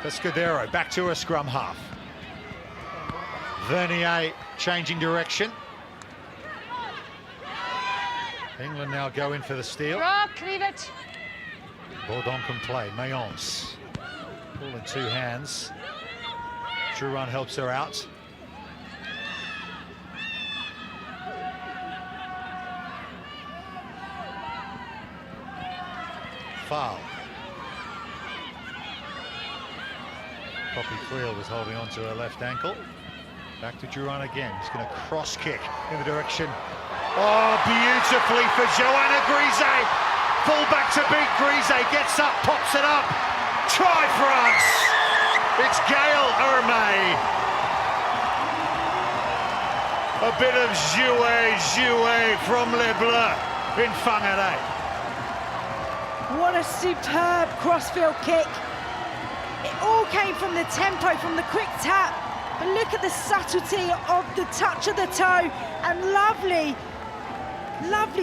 Pescadero back to her scrum half. Vernier changing direction. England now go in for the steal. Rock, leave it. Bourdon can play. Mayence. Ball in 2 hands. Drouin helps her out. Foul. Poppy Friel was holding on to her left ankle. Back to Drouin again. He's going to cross kick in the direction. Oh, beautifully for Joanna Grisez. Full back to beat Grisez. Gets up, pops it up. Try France. It's Gaëlle Hermé. A bit of jouet from Les Bleus in Whangarei. What a superb crossfield kick. It all came from the tempo, from the quick tap. But look at the subtlety of the touch of the toe, and lovely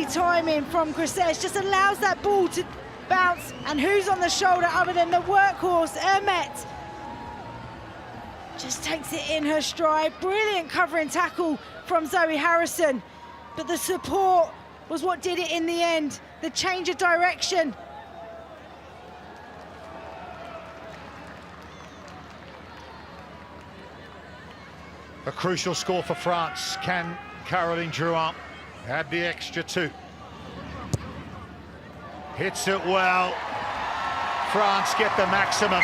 timing from Grisez. Just allows that ball to bounce, and who's on the shoulder other than the workhorse, Hermet? Just takes it in her stride. Brilliant covering tackle from Zoe Harrison, but the support was what did it in the end. The change of direction. A crucial score for France. Can Caroline Drouin add the extra 2? Hits it well. France get the maximum.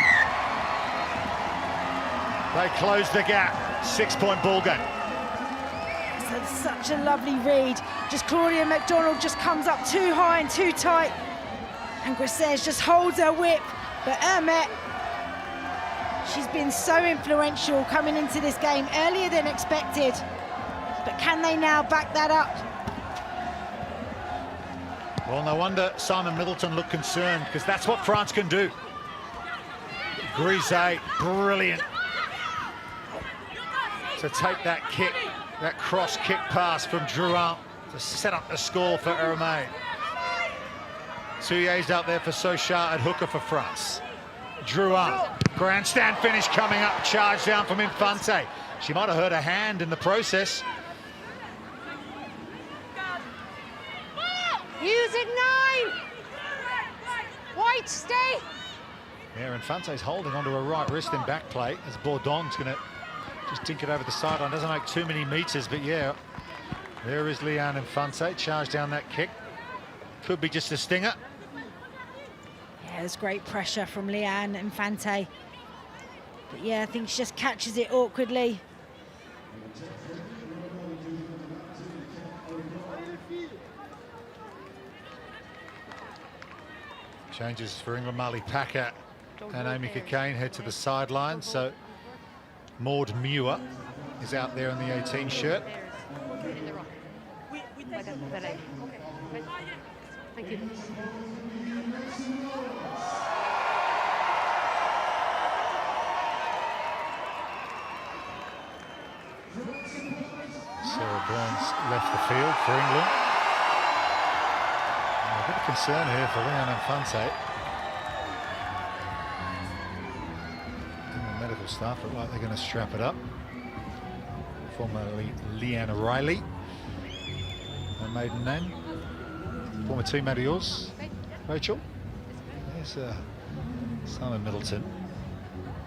They close the gap. 6-point ball game. That's such a lovely read. Just Claudia McDonald just comes up too high and too tight. And Grisez just holds her whip. But Hermet, she's been so influential coming into this game earlier than expected. But can they now back that up? Well, no wonder Simon Middleton looked concerned, because that's what France can do. Grisez, brilliant. To take that kick, that cross kick pass from Drouin to set up the score for Hermé. Tuyer's out there for Sochart at hooker for France. Drouin, grandstand finish coming up, charge down from Infante. She might have hurt her hand in the process. Music 9. White, stay. Yeah, Infante's holding onto her right wrist in back play as Bourdon's going to just dink it over the sideline. Doesn't make too many meters, but yeah, there is Liane Infante. Charge down that kick. Could be just a stinger. Yeah, there's great pressure from Liane Infante. But yeah, I think she just catches it awkwardly. Changes for England. Marley Packer and Amy Cockayne head to the sideline. So Maud Muir is out there in the 18 shirt. Thank you. Sarah Burns left the field for England. And a bit of concern here for Liane Infante. And the medical staff look like they're going to strap it up. Formerly Leanne Riley, her maiden name. Former teammate of yours, Rachel. There's Simon Middleton.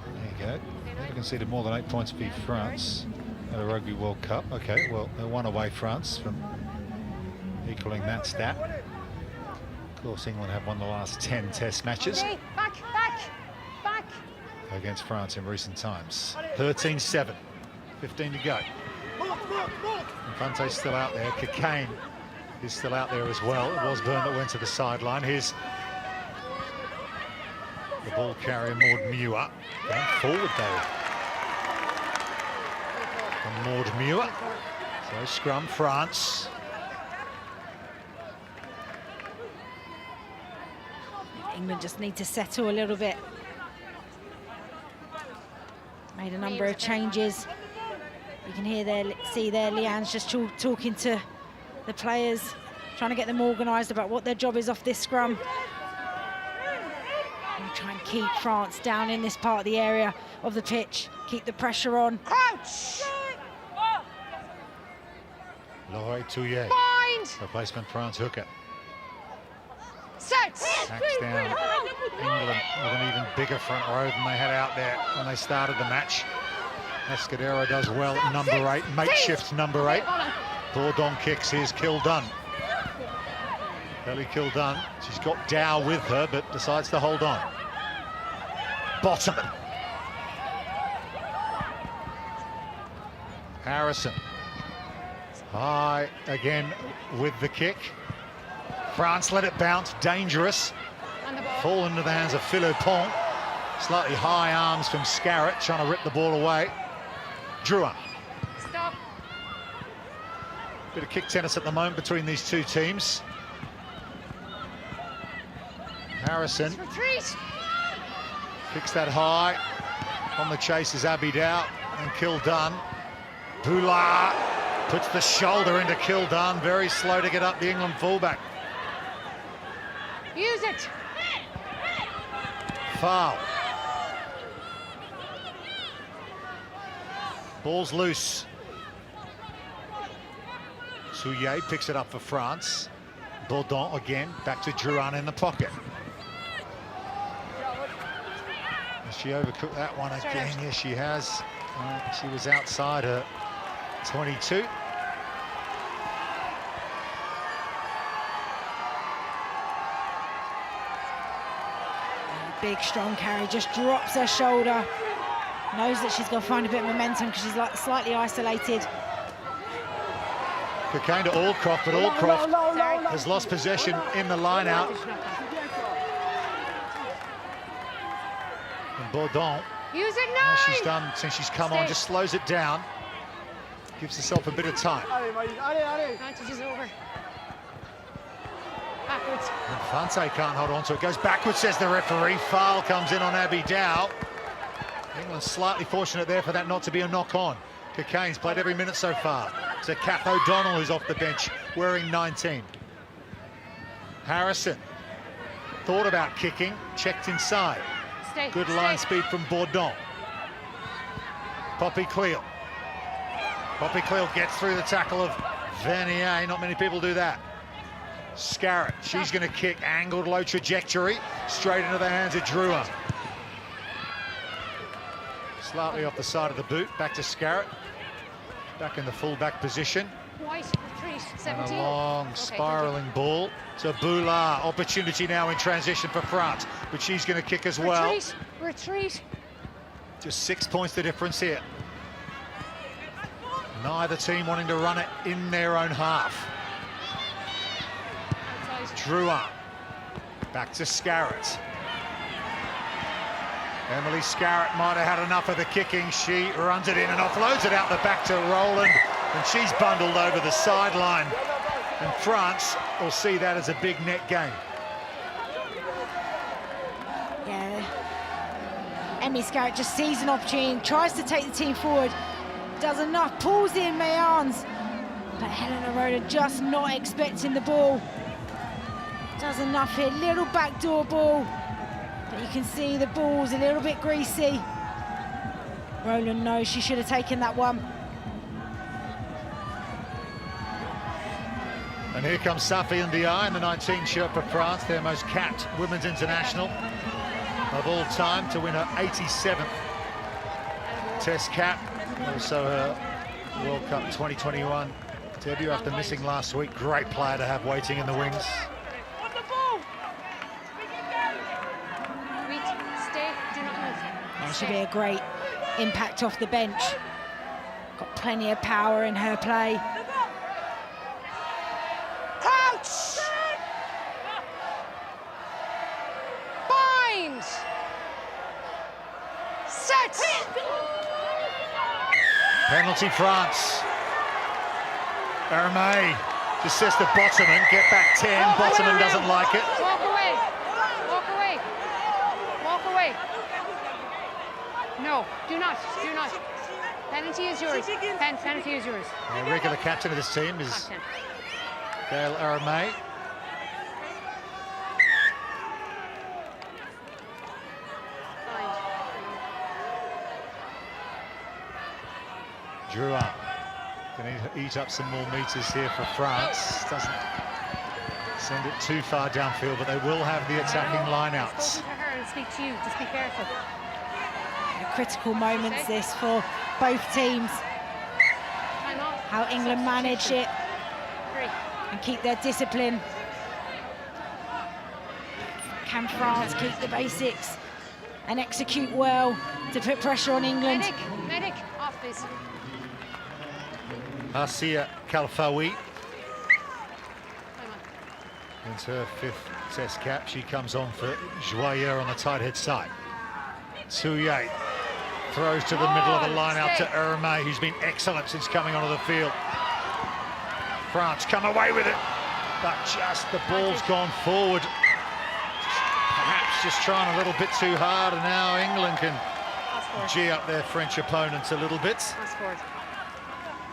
There you go. Never conceded more than 8 points for France at a Rugby World Cup. Okay, well, they won away France from equaling that stat. Of course, England have won the last 10 test matches. Okay, back. against France in recent times. 13-7, 15 to go. Infante's still out there. Cockayne is still out there as well. It was Byrne that went to the sideline. Here's the ball carrier, Maud Muir. Going forward though. From Maud Muir. So scrum, France. England just need to settle a little bit. Made a number of changes. You can hear there, see there, Leanne's just talking to the players, trying to get them organised about what their job is off this scrum. And try and keep France down in this part of the area of the pitch, keep the pressure on. Crouch! Laure Touillet, Bind! replacement France hooker. Set! Backs down England with an even bigger front row than they had out there when they started the match. Escudero does well at number 8, makeshift number 8. Bourdon kicks, here's Kildunn. Ellie Kildunn, she's got Dow with her, but decides to hold on. Bottoman. Harrison. High again with the kick. France let it bounce, dangerous. Fall into the hands of Philippon. Slightly high arms from Scarrett, trying to rip the ball away. Drouin. Stop. Bit of kick tennis at the moment between these two teams. Harrison Retreat. kicks that high. On the chase is Abidal and Kildunn. Boulard puts the shoulder into Kildunn. Very slow to get up, the England fullback. Use it. Foul. Ball's loose. Touillet picks it up for France. Bourdon again, back to Drouin in the pocket. Has she overcooked that one again? Yes, she has. She was outside her 22. Big, strong carry, just drops her shoulder. Knows that she's going to find a bit of momentum because she's like slightly isolated. Cockayne to Aldcroft, but Aldcroft has lost possession in the line-out. And Bourdon, Use it as now. she's done since she's come on, just slows it down. Gives herself a bit of time. Advantage is over. Backwards. Infante can't hold on to it. Goes backwards, says the referee. Foul comes in on Abidal. England slightly fortunate there for that not to be a knock-on. Cockayne's played every minute so far. So Kath O'Donnell, who's off the bench, wearing 19. Harrison thought about kicking, checked inside. Stay. Good line speed from Bourdon. Poppy Cleal. Poppy Cleal gets through the tackle of Vernier. Not many people do that. Scarrett, she's going to kick, angled low trajectory, straight into the hands of Drouin. Slightly off the side of the boot, back to Scarrett. Back in the full-back position. White, retreat, And 17. a long, Okay, spiralling ball to Boulard. Opportunity now in transition for France, but she's going to kick as well. Retreat, retreat. Just 6 points the difference here. Neither team wanting to run it in their own half. Outside. Drouin. Back to Scarrett. Emily Scarrett might have had enough of the kicking. She runs it in and offloads it out the back to Rowland, and she's bundled over the sideline. And France will see that as a big net gain. Yeah. Emily Scarrett just sees an opportunity, tries to take the team forward, does enough, pulls in Mayans, but Helena Roda just not expecting the ball. Does enough here, little backdoor ball, but you can see the ball's a little bit greasy. Rowland knows she should have taken that one. And here comes Safi Ndiaye in the 19 shirt for France, their most capped women's international of all time, to win her 87th Test cap. Also her World Cup 2021 debut after missing last week. Great player to have waiting in the wings. Wait, stay, do not move. And She'll be a great impact off the bench. Got plenty of power in her play. Crouch! Bind! Set! Penalty France. Hermé just says to Bottoman, get back 10. Bottoman doesn't like it. Walk away. Walk away. Walk away. No, do not. Do not. Penalty is yours. Penalty is yours. The regular captain of this team is Captain. Gail Hermé. Drouin going to eat up some more meters here for France. Doesn't send it too far downfield, but they will have the attacking lineouts. I've spoken to her and speak to you. Just be careful. Critical moments this for both teams. Time off. How England manage it 3. and keep their discipline. Can France keep the basics and execute well to put pressure on England? Medic, off please. Asia Kalfaoui Time on. wins her 5th Test cap. She comes on for Joyeux on the tight head side. Touye throws to the middle of the line out to Hermé, who's been excellent since coming onto the field. France come away with it, but just the ball's gone forward. Perhaps just trying a little bit too hard, and now England can G up their French opponents a little bit. Pass forward.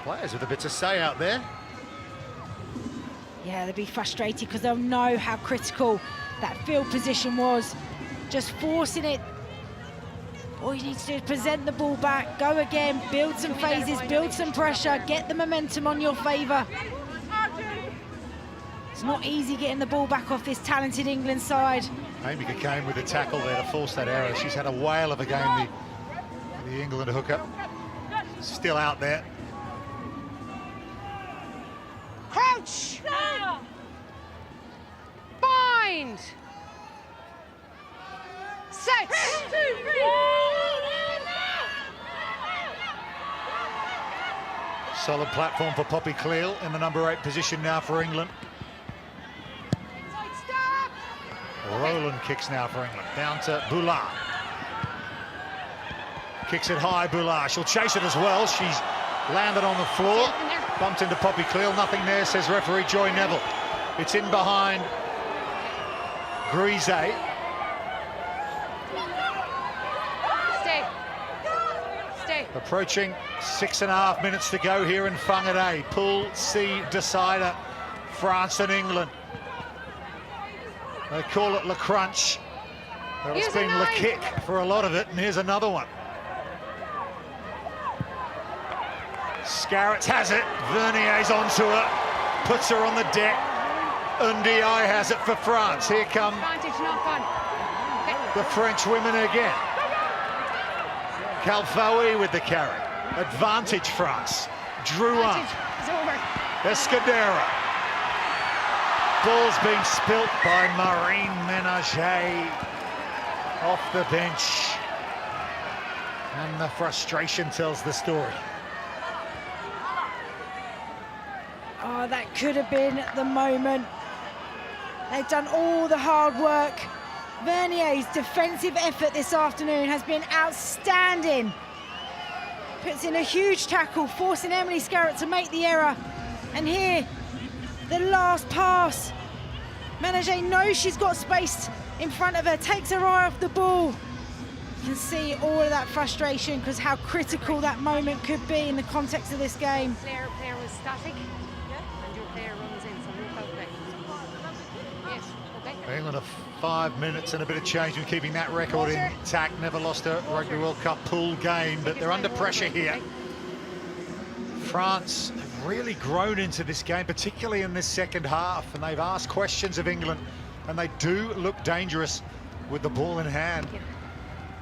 Players with a bit to say out there. Yeah, they'll be frustrated because they'll know how critical that field position was. Just forcing it. All you need to do is present the ball back, go again, build some phases, build some pressure, get the momentum on your favour. It's not easy getting the ball back off this talented England side. Amy came with the tackle there to force that error. She's had a whale of a game, the England hooker. Still out there. Crouch! Bind! Set! Solid platform for Poppy Cleal in the number 8 position now for England. Roland kicks now for England. Down to Boulard. Kicks it high, Boulard. She'll chase it as well. She's landed on the floor. Bumped into Poppy Cleal. Nothing there, says referee Joy Neville. It's in behind Grise. Stay. Stay. Approaching 6.5 minutes to go here in Whangarei. Pool C decider, France and England. They call it Le Crunch. Well, it's been Le Kick for a lot of it, and here's another one. Scarrett has it. Vernier's onto her, puts her on the deck. Ndiaye has it for France. Here come Advantage, not fun. the French women again. Kalfaoui with the carry. Advantage France. Drouin. It's over. Escudero. Ball's been spilt by Marine Ménager off the bench. And the frustration tells the story. Oh, that could have been the moment. They've done all the hard work. Vernier's defensive effort this afternoon has been outstanding. Puts in a huge tackle, forcing Emily Scarrett to make the error. And here, the last pass. Ménager knows she's got space in front of her, takes her eye off the ball. You can see all of that frustration because how critical that moment could be in the context of this game. Player was static, and your player runs in, so no foul play. Yes, okay. England are 5 minutes and a bit of change in keeping that record intact. Never lost a Rugby World Cup pool game, but they're under pressure here. France have really grown into this game, particularly in this second half, and they've asked questions of England, and they do look dangerous with the ball in hand.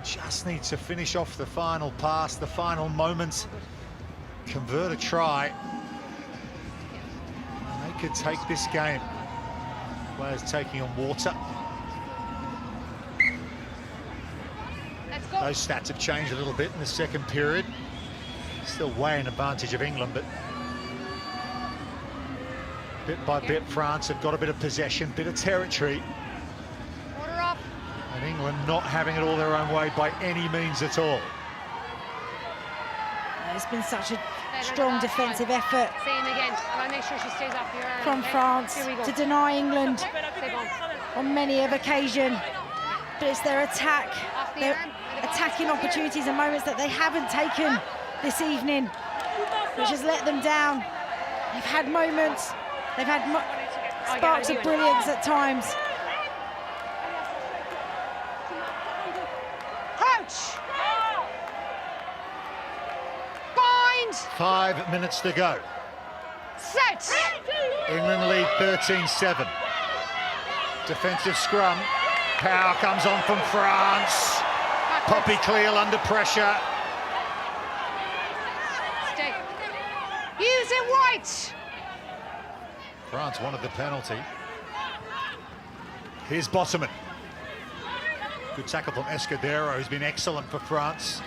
Just need to finish off the final pass, the final moments, convert a try, and they could take this game. Players taking on water. Let's Those stats have changed a little bit in the second period. Still way in advantage of England, but bit by bit, France have got a bit of possession, bit of territory. Order up. And England not having it all their own way by any means at all. It's been such a strong defensive effort Same again. And I'll make sure she stays off your arm. from okay? France Here we go. to deny England Stay going. on many of occasion. But it's their attack, Off the their arm. attacking opportunities and moments that they haven't taken this evening, which has let them down. They've had moments, they've had sparks of brilliance at times. Crouch. Bind. 5 minutes to go. Set. England lead 13-7. Defensive scrum. Power comes on from France. Poppy Cleal under pressure. Stay. Use it white. France wanted the penalty. Here's Bottoman. Good tackle from Escudero, who's been excellent for France.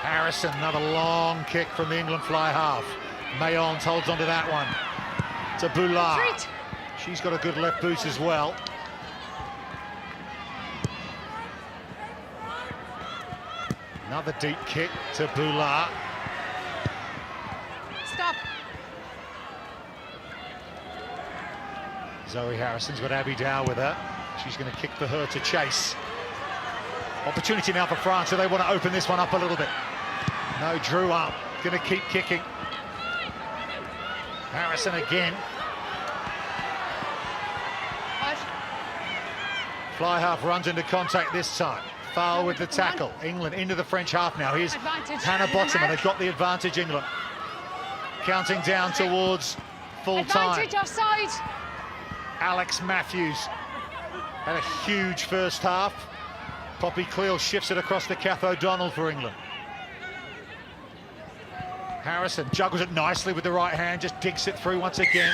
Harrison, another long kick from the England fly half. Mayons holds onto that one. To Boulard. Retreat. She's got a good left boot as well. Another deep kick to Boulard. Stop. Zoe Harrison's got Abby Dow with her. She's going to kick for her to chase. Opportunity now for France, so they want to open this one up a little bit. No, Drew up, going to keep kicking. Harrison again. What? Fly half runs into contact this time. Foul with the tackle. England into the French half now. Here's Advantage. Hannah Bottoman. They've got the advantage, England. Counting down towards full time. Advantage offside. Alex Matthews had a huge first half. Poppy Cleal shifts it across to Kath O'Donnell for England. Harrison juggles it nicely with the right hand, just digs it through once again.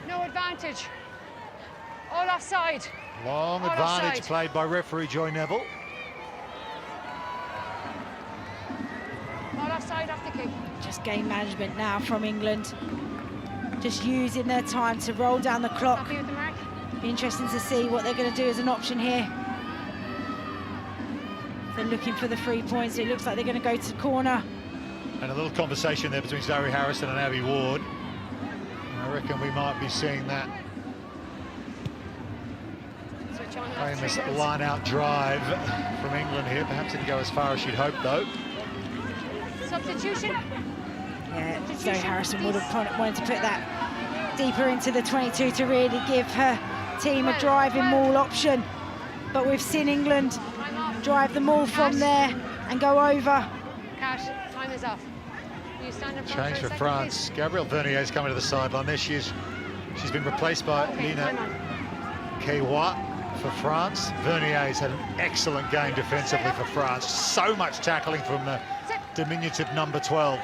No advantage. All offside. Long All advantage offside. played by referee Joy Neville. All offside off the kick. Just game management now from England. Just using their time to roll down the clock. Happy with the mark? Be interesting to see what they're going to do as an option here. They're looking for the 3 points. It looks like they're going to go to corner. And a little conversation there between Zoe Harrison and Abby Ward. I reckon we might be seeing that Switch on. famous line-out drive from England here. Perhaps didn't go as far as she'd hoped, though. Substitution. Yeah, Zoe Harrison would have wanted to put that deeper into the 22 to really give her team a driving maul option. But we've seen England drive the maul from there and go over. Cash. Time is off. You stand in front Change for for a second, France. Gabrielle Vernier's coming to the sideline. There she is. She's been replaced by please. Okay, time Lina on. Kewa for France. Vernier's had an excellent game defensively for France. So much tackling from the diminutive number 12.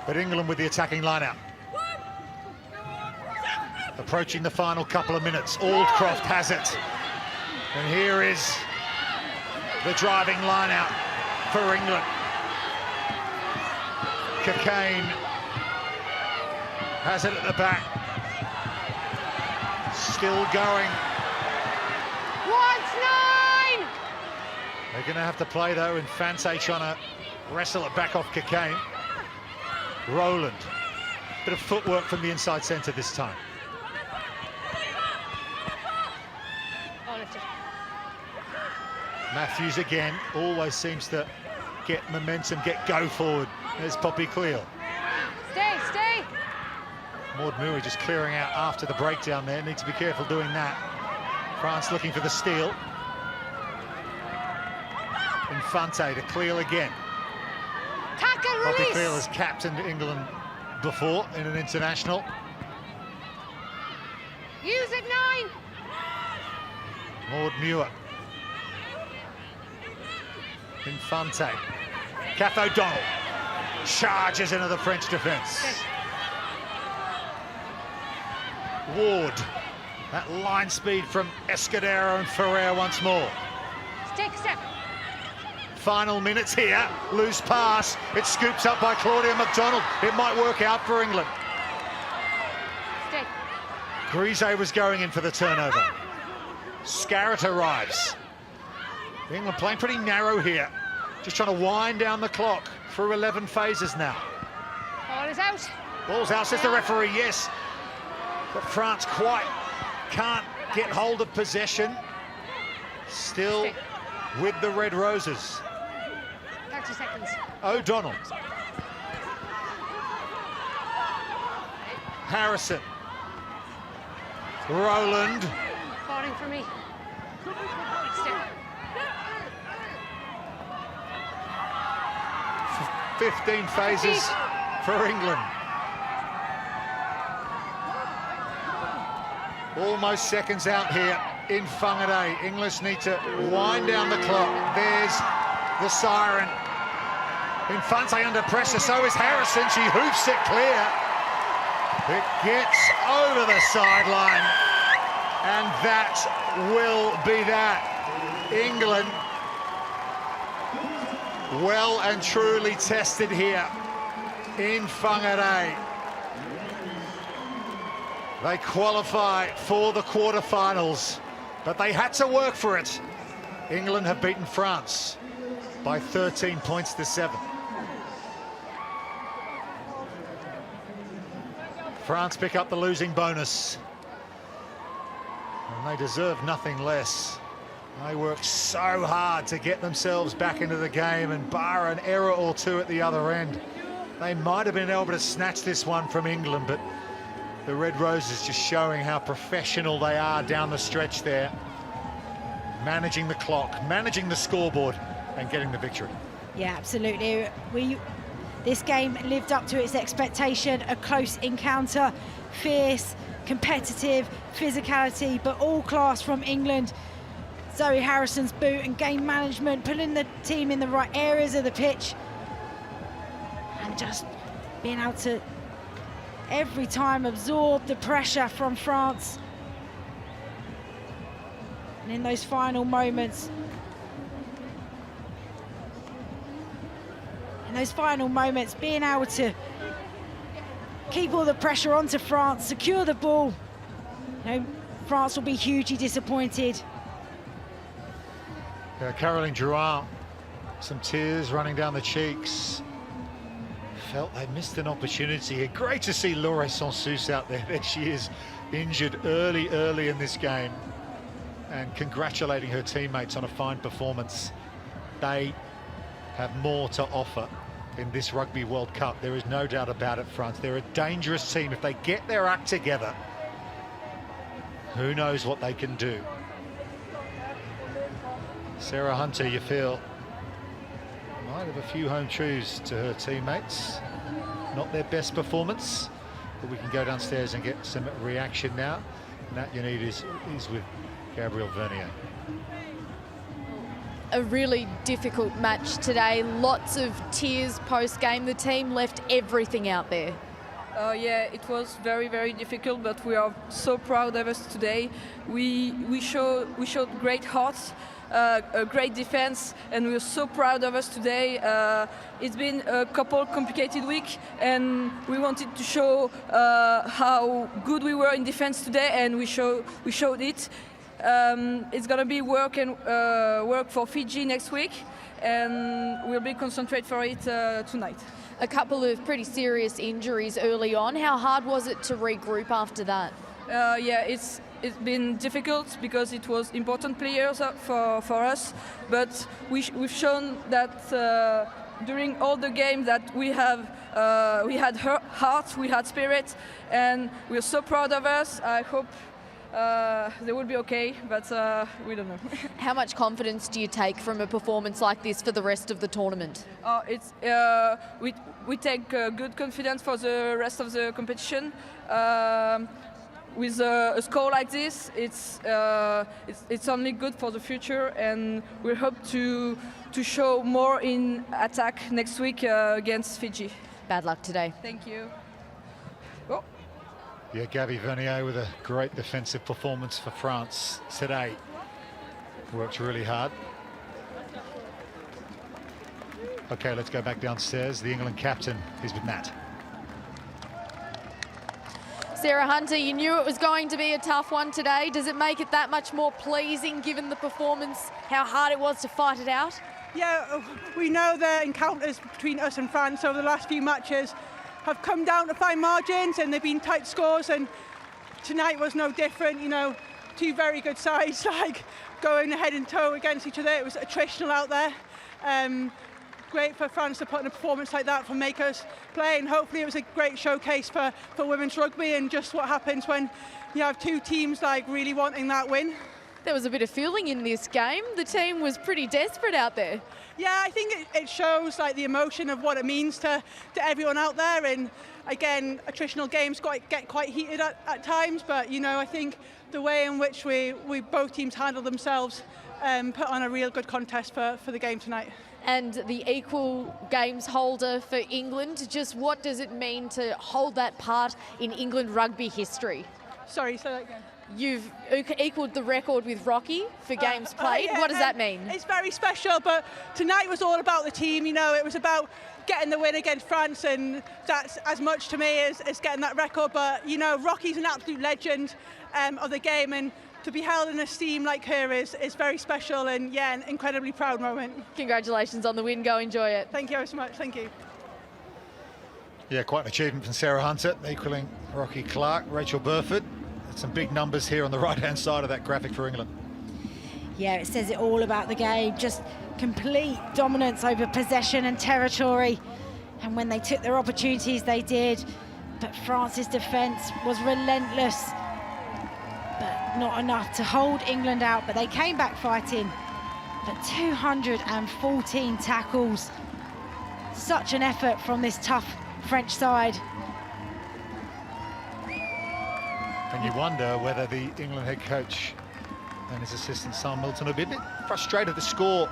But England with the attacking line-out. Approaching the final couple of minutes. Aldcroft has it. And here is the driving line-out for England. Cockayne has it at the back. Still going. 1-9. They're going to have to play, though, Infante trying to wrestle it back off Cockayne. Rowland. Bit of footwork from the inside centre this time. Oh, lift it. Matthews again, always seems to get momentum, get go forward. There's Poppy Cleal. Stay, stay. Maud Murray just clearing out after the breakdown there. Need to be careful doing that. France looking for the steal. Infante to Cleal again. Tackle, Poppy release. Cleal has captained England before in an international. Use it, 9. Maud Muir. Infante. Kath O'Donnell charges into the French defence. Ward. That line speed from Escudero and Ferrer once more. Step. Final minutes here. Loose pass. It's scooped up by Claudia McDonald. It might work out for England. Stay. Grise was going in for the turnover. Scarrett arrives. England playing pretty narrow here. Just trying to wind down the clock through 11 phases now. Ball is out. Ball's out, says the referee, yes. But France quite can't get hold of possession. Still with the Red Roses. 30 seconds. O'Donnell. Harrison. Rowland. Falling for me. Step. 15 phases for England. Almost seconds out here in Whangarei. English need to wind down the clock. There's the siren. Infante under pressure, so is Harrison. She hoofs it clear. It gets over the sideline. And that will be that. England well and truly tested here in Whangarei. They qualify for the quarterfinals, but they had to work for it. England have beaten France by 13 points to 7. France pick up the losing bonus. And they deserve nothing less. They worked so hard to get themselves back into the game, and bar an error or two at the other end, they might have been able to snatch this one from England, but the Red Roses just showing how professional they are down the stretch there. Managing the clock, managing the scoreboard, and getting the victory. Yeah, absolutely. This game lived up to its expectation, a close encounter, fierce, competitive, physicality, but all class from England. Zoe Harrison's boot and game management, putting the team in the right areas of the pitch, and just being able to every time absorb the pressure from France. And in those final moments, being able to keep all the pressure onto France, secure the ball. You know, France will be hugely disappointed. Caroline Drouin, some tears running down the cheeks. Felt they missed an opportunity here. Great to see Laure Sansus out there. There she is, injured early in this game, and congratulating her teammates on a fine performance. They have more to offer in this Rugby World Cup. There is no doubt about it, France. They're a dangerous team. If they get their act together, who knows what they can do. Sarah Hunter, you feel, might have a few home truths to her teammates. Not their best performance, but we can go downstairs and get some reaction now. Nat Yanid is with Gabrielle Vernier. A really difficult match today. Lots of tears post-game. The team left everything out there. Yeah, it was very, very difficult, but we are so proud of us today. We showed great hearts, a great defense, and we are so proud of us today. It's been a couple complicated weeks, and we wanted to show how good we were in defense today, and we showed it. It's gonna be work for Fiji next week, and we'll be concentrate for it tonight. A couple of pretty serious injuries early on. How hard was it to regroup after that? Yeah, it's been difficult because it was important players for us, but we've shown that during all the games that we had heart, we had spirit, and we're so proud of us. I hope they will be okay, but we don't know. How much confidence do you take from a performance like this for the rest of the tournament? We take good confidence for the rest of the competition. With a score like this, it's only good for the future, and we hope to show more in attack next week against Fiji. Bad luck today. Thank you. Yeah, Gabby Vernier with a great defensive performance for France today. Worked really hard. Okay, let's go back downstairs. The England captain is with Nat. Sarah Hunter, you knew it was going to be a tough one today. Does it make it that much more pleasing, given the performance, how hard it was to fight it out? Yeah, we know the encounters between us and France over the last few matches have come down to fine margins, and they've been tight scores, and tonight was no different. You know, two very good sides, like going head and toe against each other. It was attritional out there. Great for France to put in a performance like that, for make us play, and hopefully it was a great showcase for women's rugby and just what happens when you have two teams like really wanting that win. There was a bit of feeling in this game. The team was pretty desperate out there. Yeah, I think it shows like the emotion of what it means to everyone out there, and again, attritional games get quite heated at times, but you know, I think the way in which we both teams handled themselves put on a real good contest for the game tonight. And the equal games holder for England, just what does it mean to hold that part in England rugby history? Sorry, say that again. You've equalled the record with Rocky for games played. Yeah, what does that mean? It's very special, but tonight was all about the team. You know, it was about getting the win against France, and that's as much to me as getting that record. But, you know, Rocky's an absolute legend of the game, and to be held in esteem like her is very special, and, yeah, an incredibly proud moment. Congratulations on the win. Go enjoy it. Thank you so much. Thank you. Yeah, quite an achievement from Sarah Hunter, equalling Rocky Clark. Rachel Burford. Some big numbers here on the right-hand side of that graphic for England. Yeah, it says it all about the game. Just complete dominance over possession and territory. And when they took their opportunities, they did. But France's defence was relentless. But not enough to hold England out. But they came back fighting. But 214 tackles. Such an effort from this tough French side. And you wonder whether the England head coach and his assistant Simon Middleton will be a bit frustrated. The score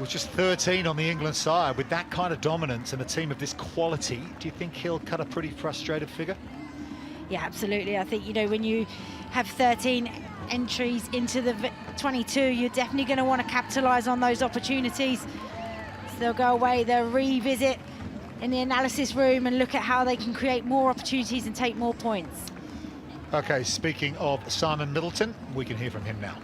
was just 13 on the England side. With that kind of dominance and a team of this quality, do you think he'll cut a pretty frustrated figure? Yeah, absolutely. I think, you know, when you have 13 entries into the 22, you're definitely going to want to capitalise on those opportunities. So they'll go away, they'll revisit in the analysis room and look at how they can create more opportunities and take more points. Okay, speaking of Simon Middleton, we can hear from him now.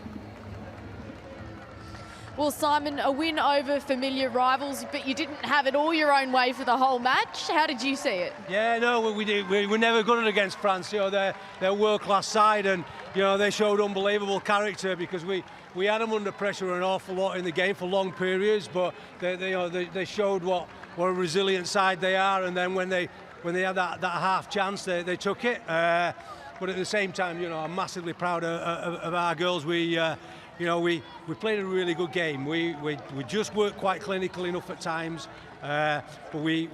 Well, Simon, a win over familiar rivals, but you didn't have it all your own way for the whole match. How did you see it? Yeah, no, we did. We're never good against France. You know, they're a world-class side, and you know they showed unbelievable character because we had them under pressure an awful lot in the game for long periods, but they showed what a resilient side they are, and then when they had that half chance, they took it. But at the same time, you know, I'm massively proud of our girls. We played a really good game. We just weren't quite clinical enough at times, but we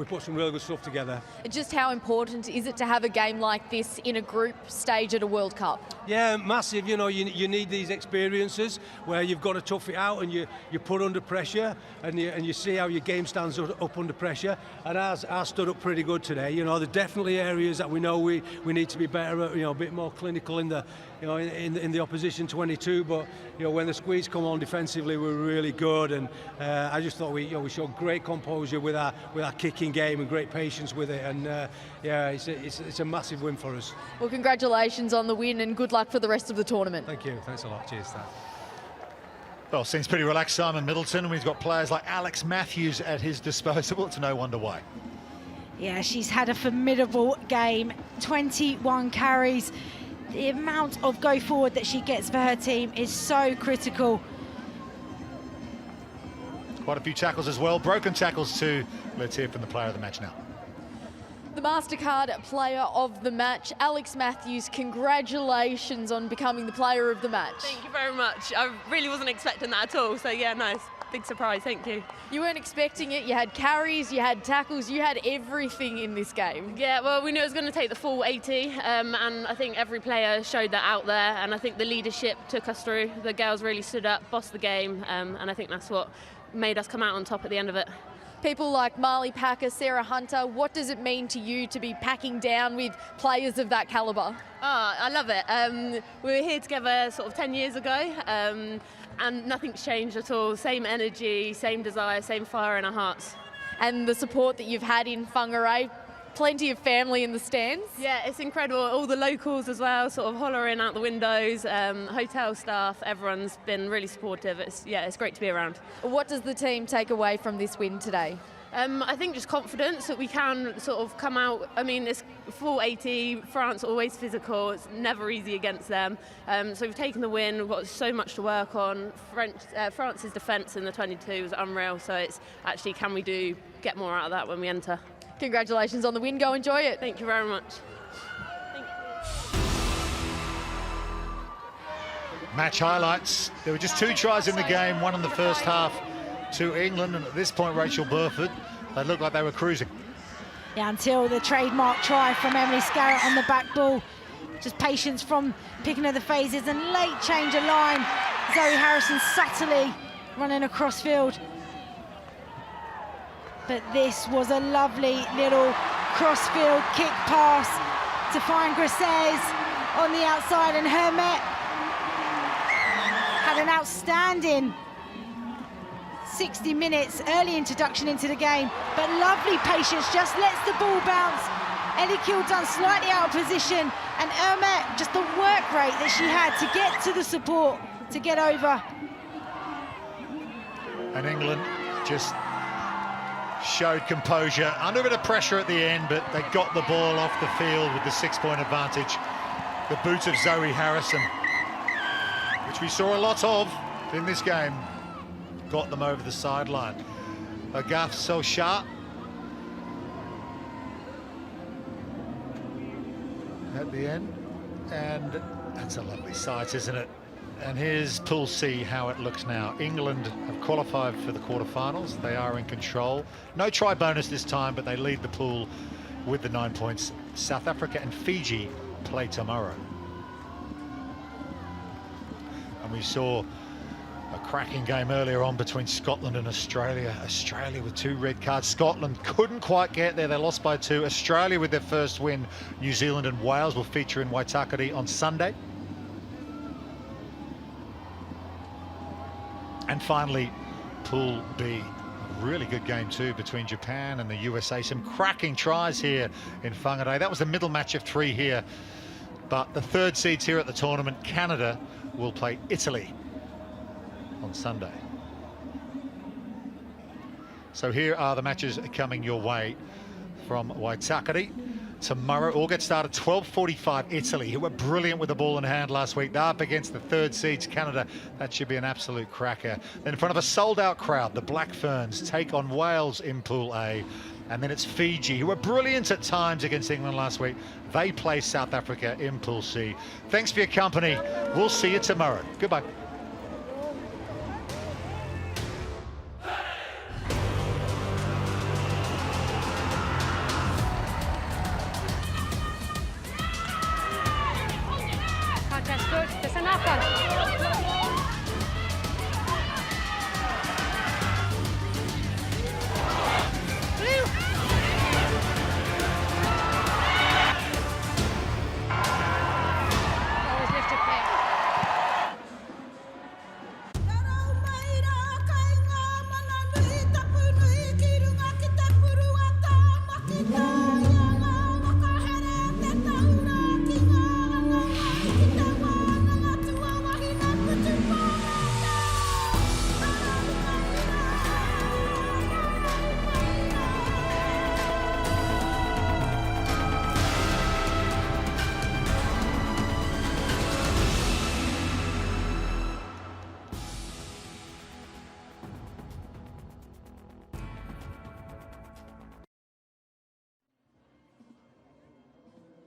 put some really good stuff together. Just how important is it to have a game like this in a group stage at a World Cup? Yeah, massive. You know, you need these experiences where you've got to tough it out and you put under pressure and you see how your game stands up under pressure. And ours stood up pretty good today. You know, there are definitely areas that we know we need to be better at. You know, a bit more clinical in the in the opposition 22. But you know, when the squeeze come on defensively, we're really good. And I just thought we showed great composure with our kicking game and great patience with it. And yeah, it's a massive win for us. Well, congratulations on the win and good luck for the rest of the tournament. Thank you. Thanks a lot. Cheers. Well, seems pretty relaxed, Simon Middleton, and he's got players like Alex Matthews at his disposal. It's no wonder why. Yeah, she's had a formidable game, 21 carries. The amount of go forward that she gets for her team is so critical. Quite a few tackles as well, broken tackles too. Let's hear from the player of the match now. The MasterCard player of the match, Alex Matthews, congratulations on becoming the player of the match. Thank you very much. I really wasn't expecting that at all, so yeah, nice. Big surprise, thank you. You weren't expecting it, you had carries, you had tackles, you had everything in this game. Yeah, well, we knew it was going to take the full 80, and I think every player showed that out there, and I think the leadership took us through. The girls really stood up, bossed the game, and I think that's what made us come out on top at the end of it. People like Marley Packer, Sarah Hunter, what does it mean to you to be packing down with players of that calibre? Oh, I love it. We were here together sort of 10 years ago, and nothing's changed at all. Same energy, same desire, same fire in our hearts. And the support that you've had in Whangarei, plenty of family in the stands. Yeah, it's incredible. All the locals as well, sort of hollering out the windows, hotel staff, everyone's been really supportive. It's great to be around. What does the team take away from this win today? I think just confidence that we can sort of come out. I mean, it's full 80. France always physical. It's never easy against them. So we've taken the win. We've got so much to work on. France's defence in the 22 was unreal. So it's actually, can we get more out of that when we enter? Congratulations on the win. Go enjoy it. Thank you very much. Match highlights. There were just 2 tries in the game, one in the first half to England, and at this point, Rachel Burford, they looked like they were cruising. Yeah, until the trademark try from Emily Scarrett on the back ball. Just patience from picking of the phases and late change of line. Zoe Harrison subtly running across field. But this was a lovely little cross-field kick pass to find Grasses on the outside, and Hermet had an outstanding 60 minutes, early introduction into the game, but lovely patience, just lets the ball bounce. Ellie Kildan slightly out of position, and Hermet, just the work rate that she had to get to the support, to get over. And England just showed composure, under a bit of pressure at the end, but they got the ball off the field with the 6-point advantage. The boot of Zoe Harrison, which we saw a lot of in this game, got them over the sideline. Agaf Solskjaer at the end, and that's a lovely sight, isn't it? And here's Pool C, how it looks now. England have qualified for the quarterfinals. They are in control. No try bonus this time, but they lead the pool with the 9 points. South Africa and Fiji play tomorrow. And we saw a cracking game earlier on between Scotland and Australia. Australia with 2 red cards. Scotland couldn't quite get there. They lost by 2. Australia with their first win. New Zealand and Wales will feature in Waitakere on Sunday. And finally, Pool B. A really good game too between Japan and the USA. Some cracking tries here in Whangarei. That was the middle match of 3 here. But the 3rd seeds here at the tournament, Canada, will play Italy on Sunday. So here are the matches coming your way from Waitakere. Tomorrow, all get started 12:45. Italy, who were brilliant with the ball in hand last week. They're up against the 3rd seeds, Canada. That should be an absolute cracker. Then in front of a sold-out crowd, the Black Ferns take on Wales in Pool A. And then it's Fiji, who were brilliant at times against England last week. They play South Africa in Pool C. Thanks for your company. We'll see you tomorrow. Goodbye.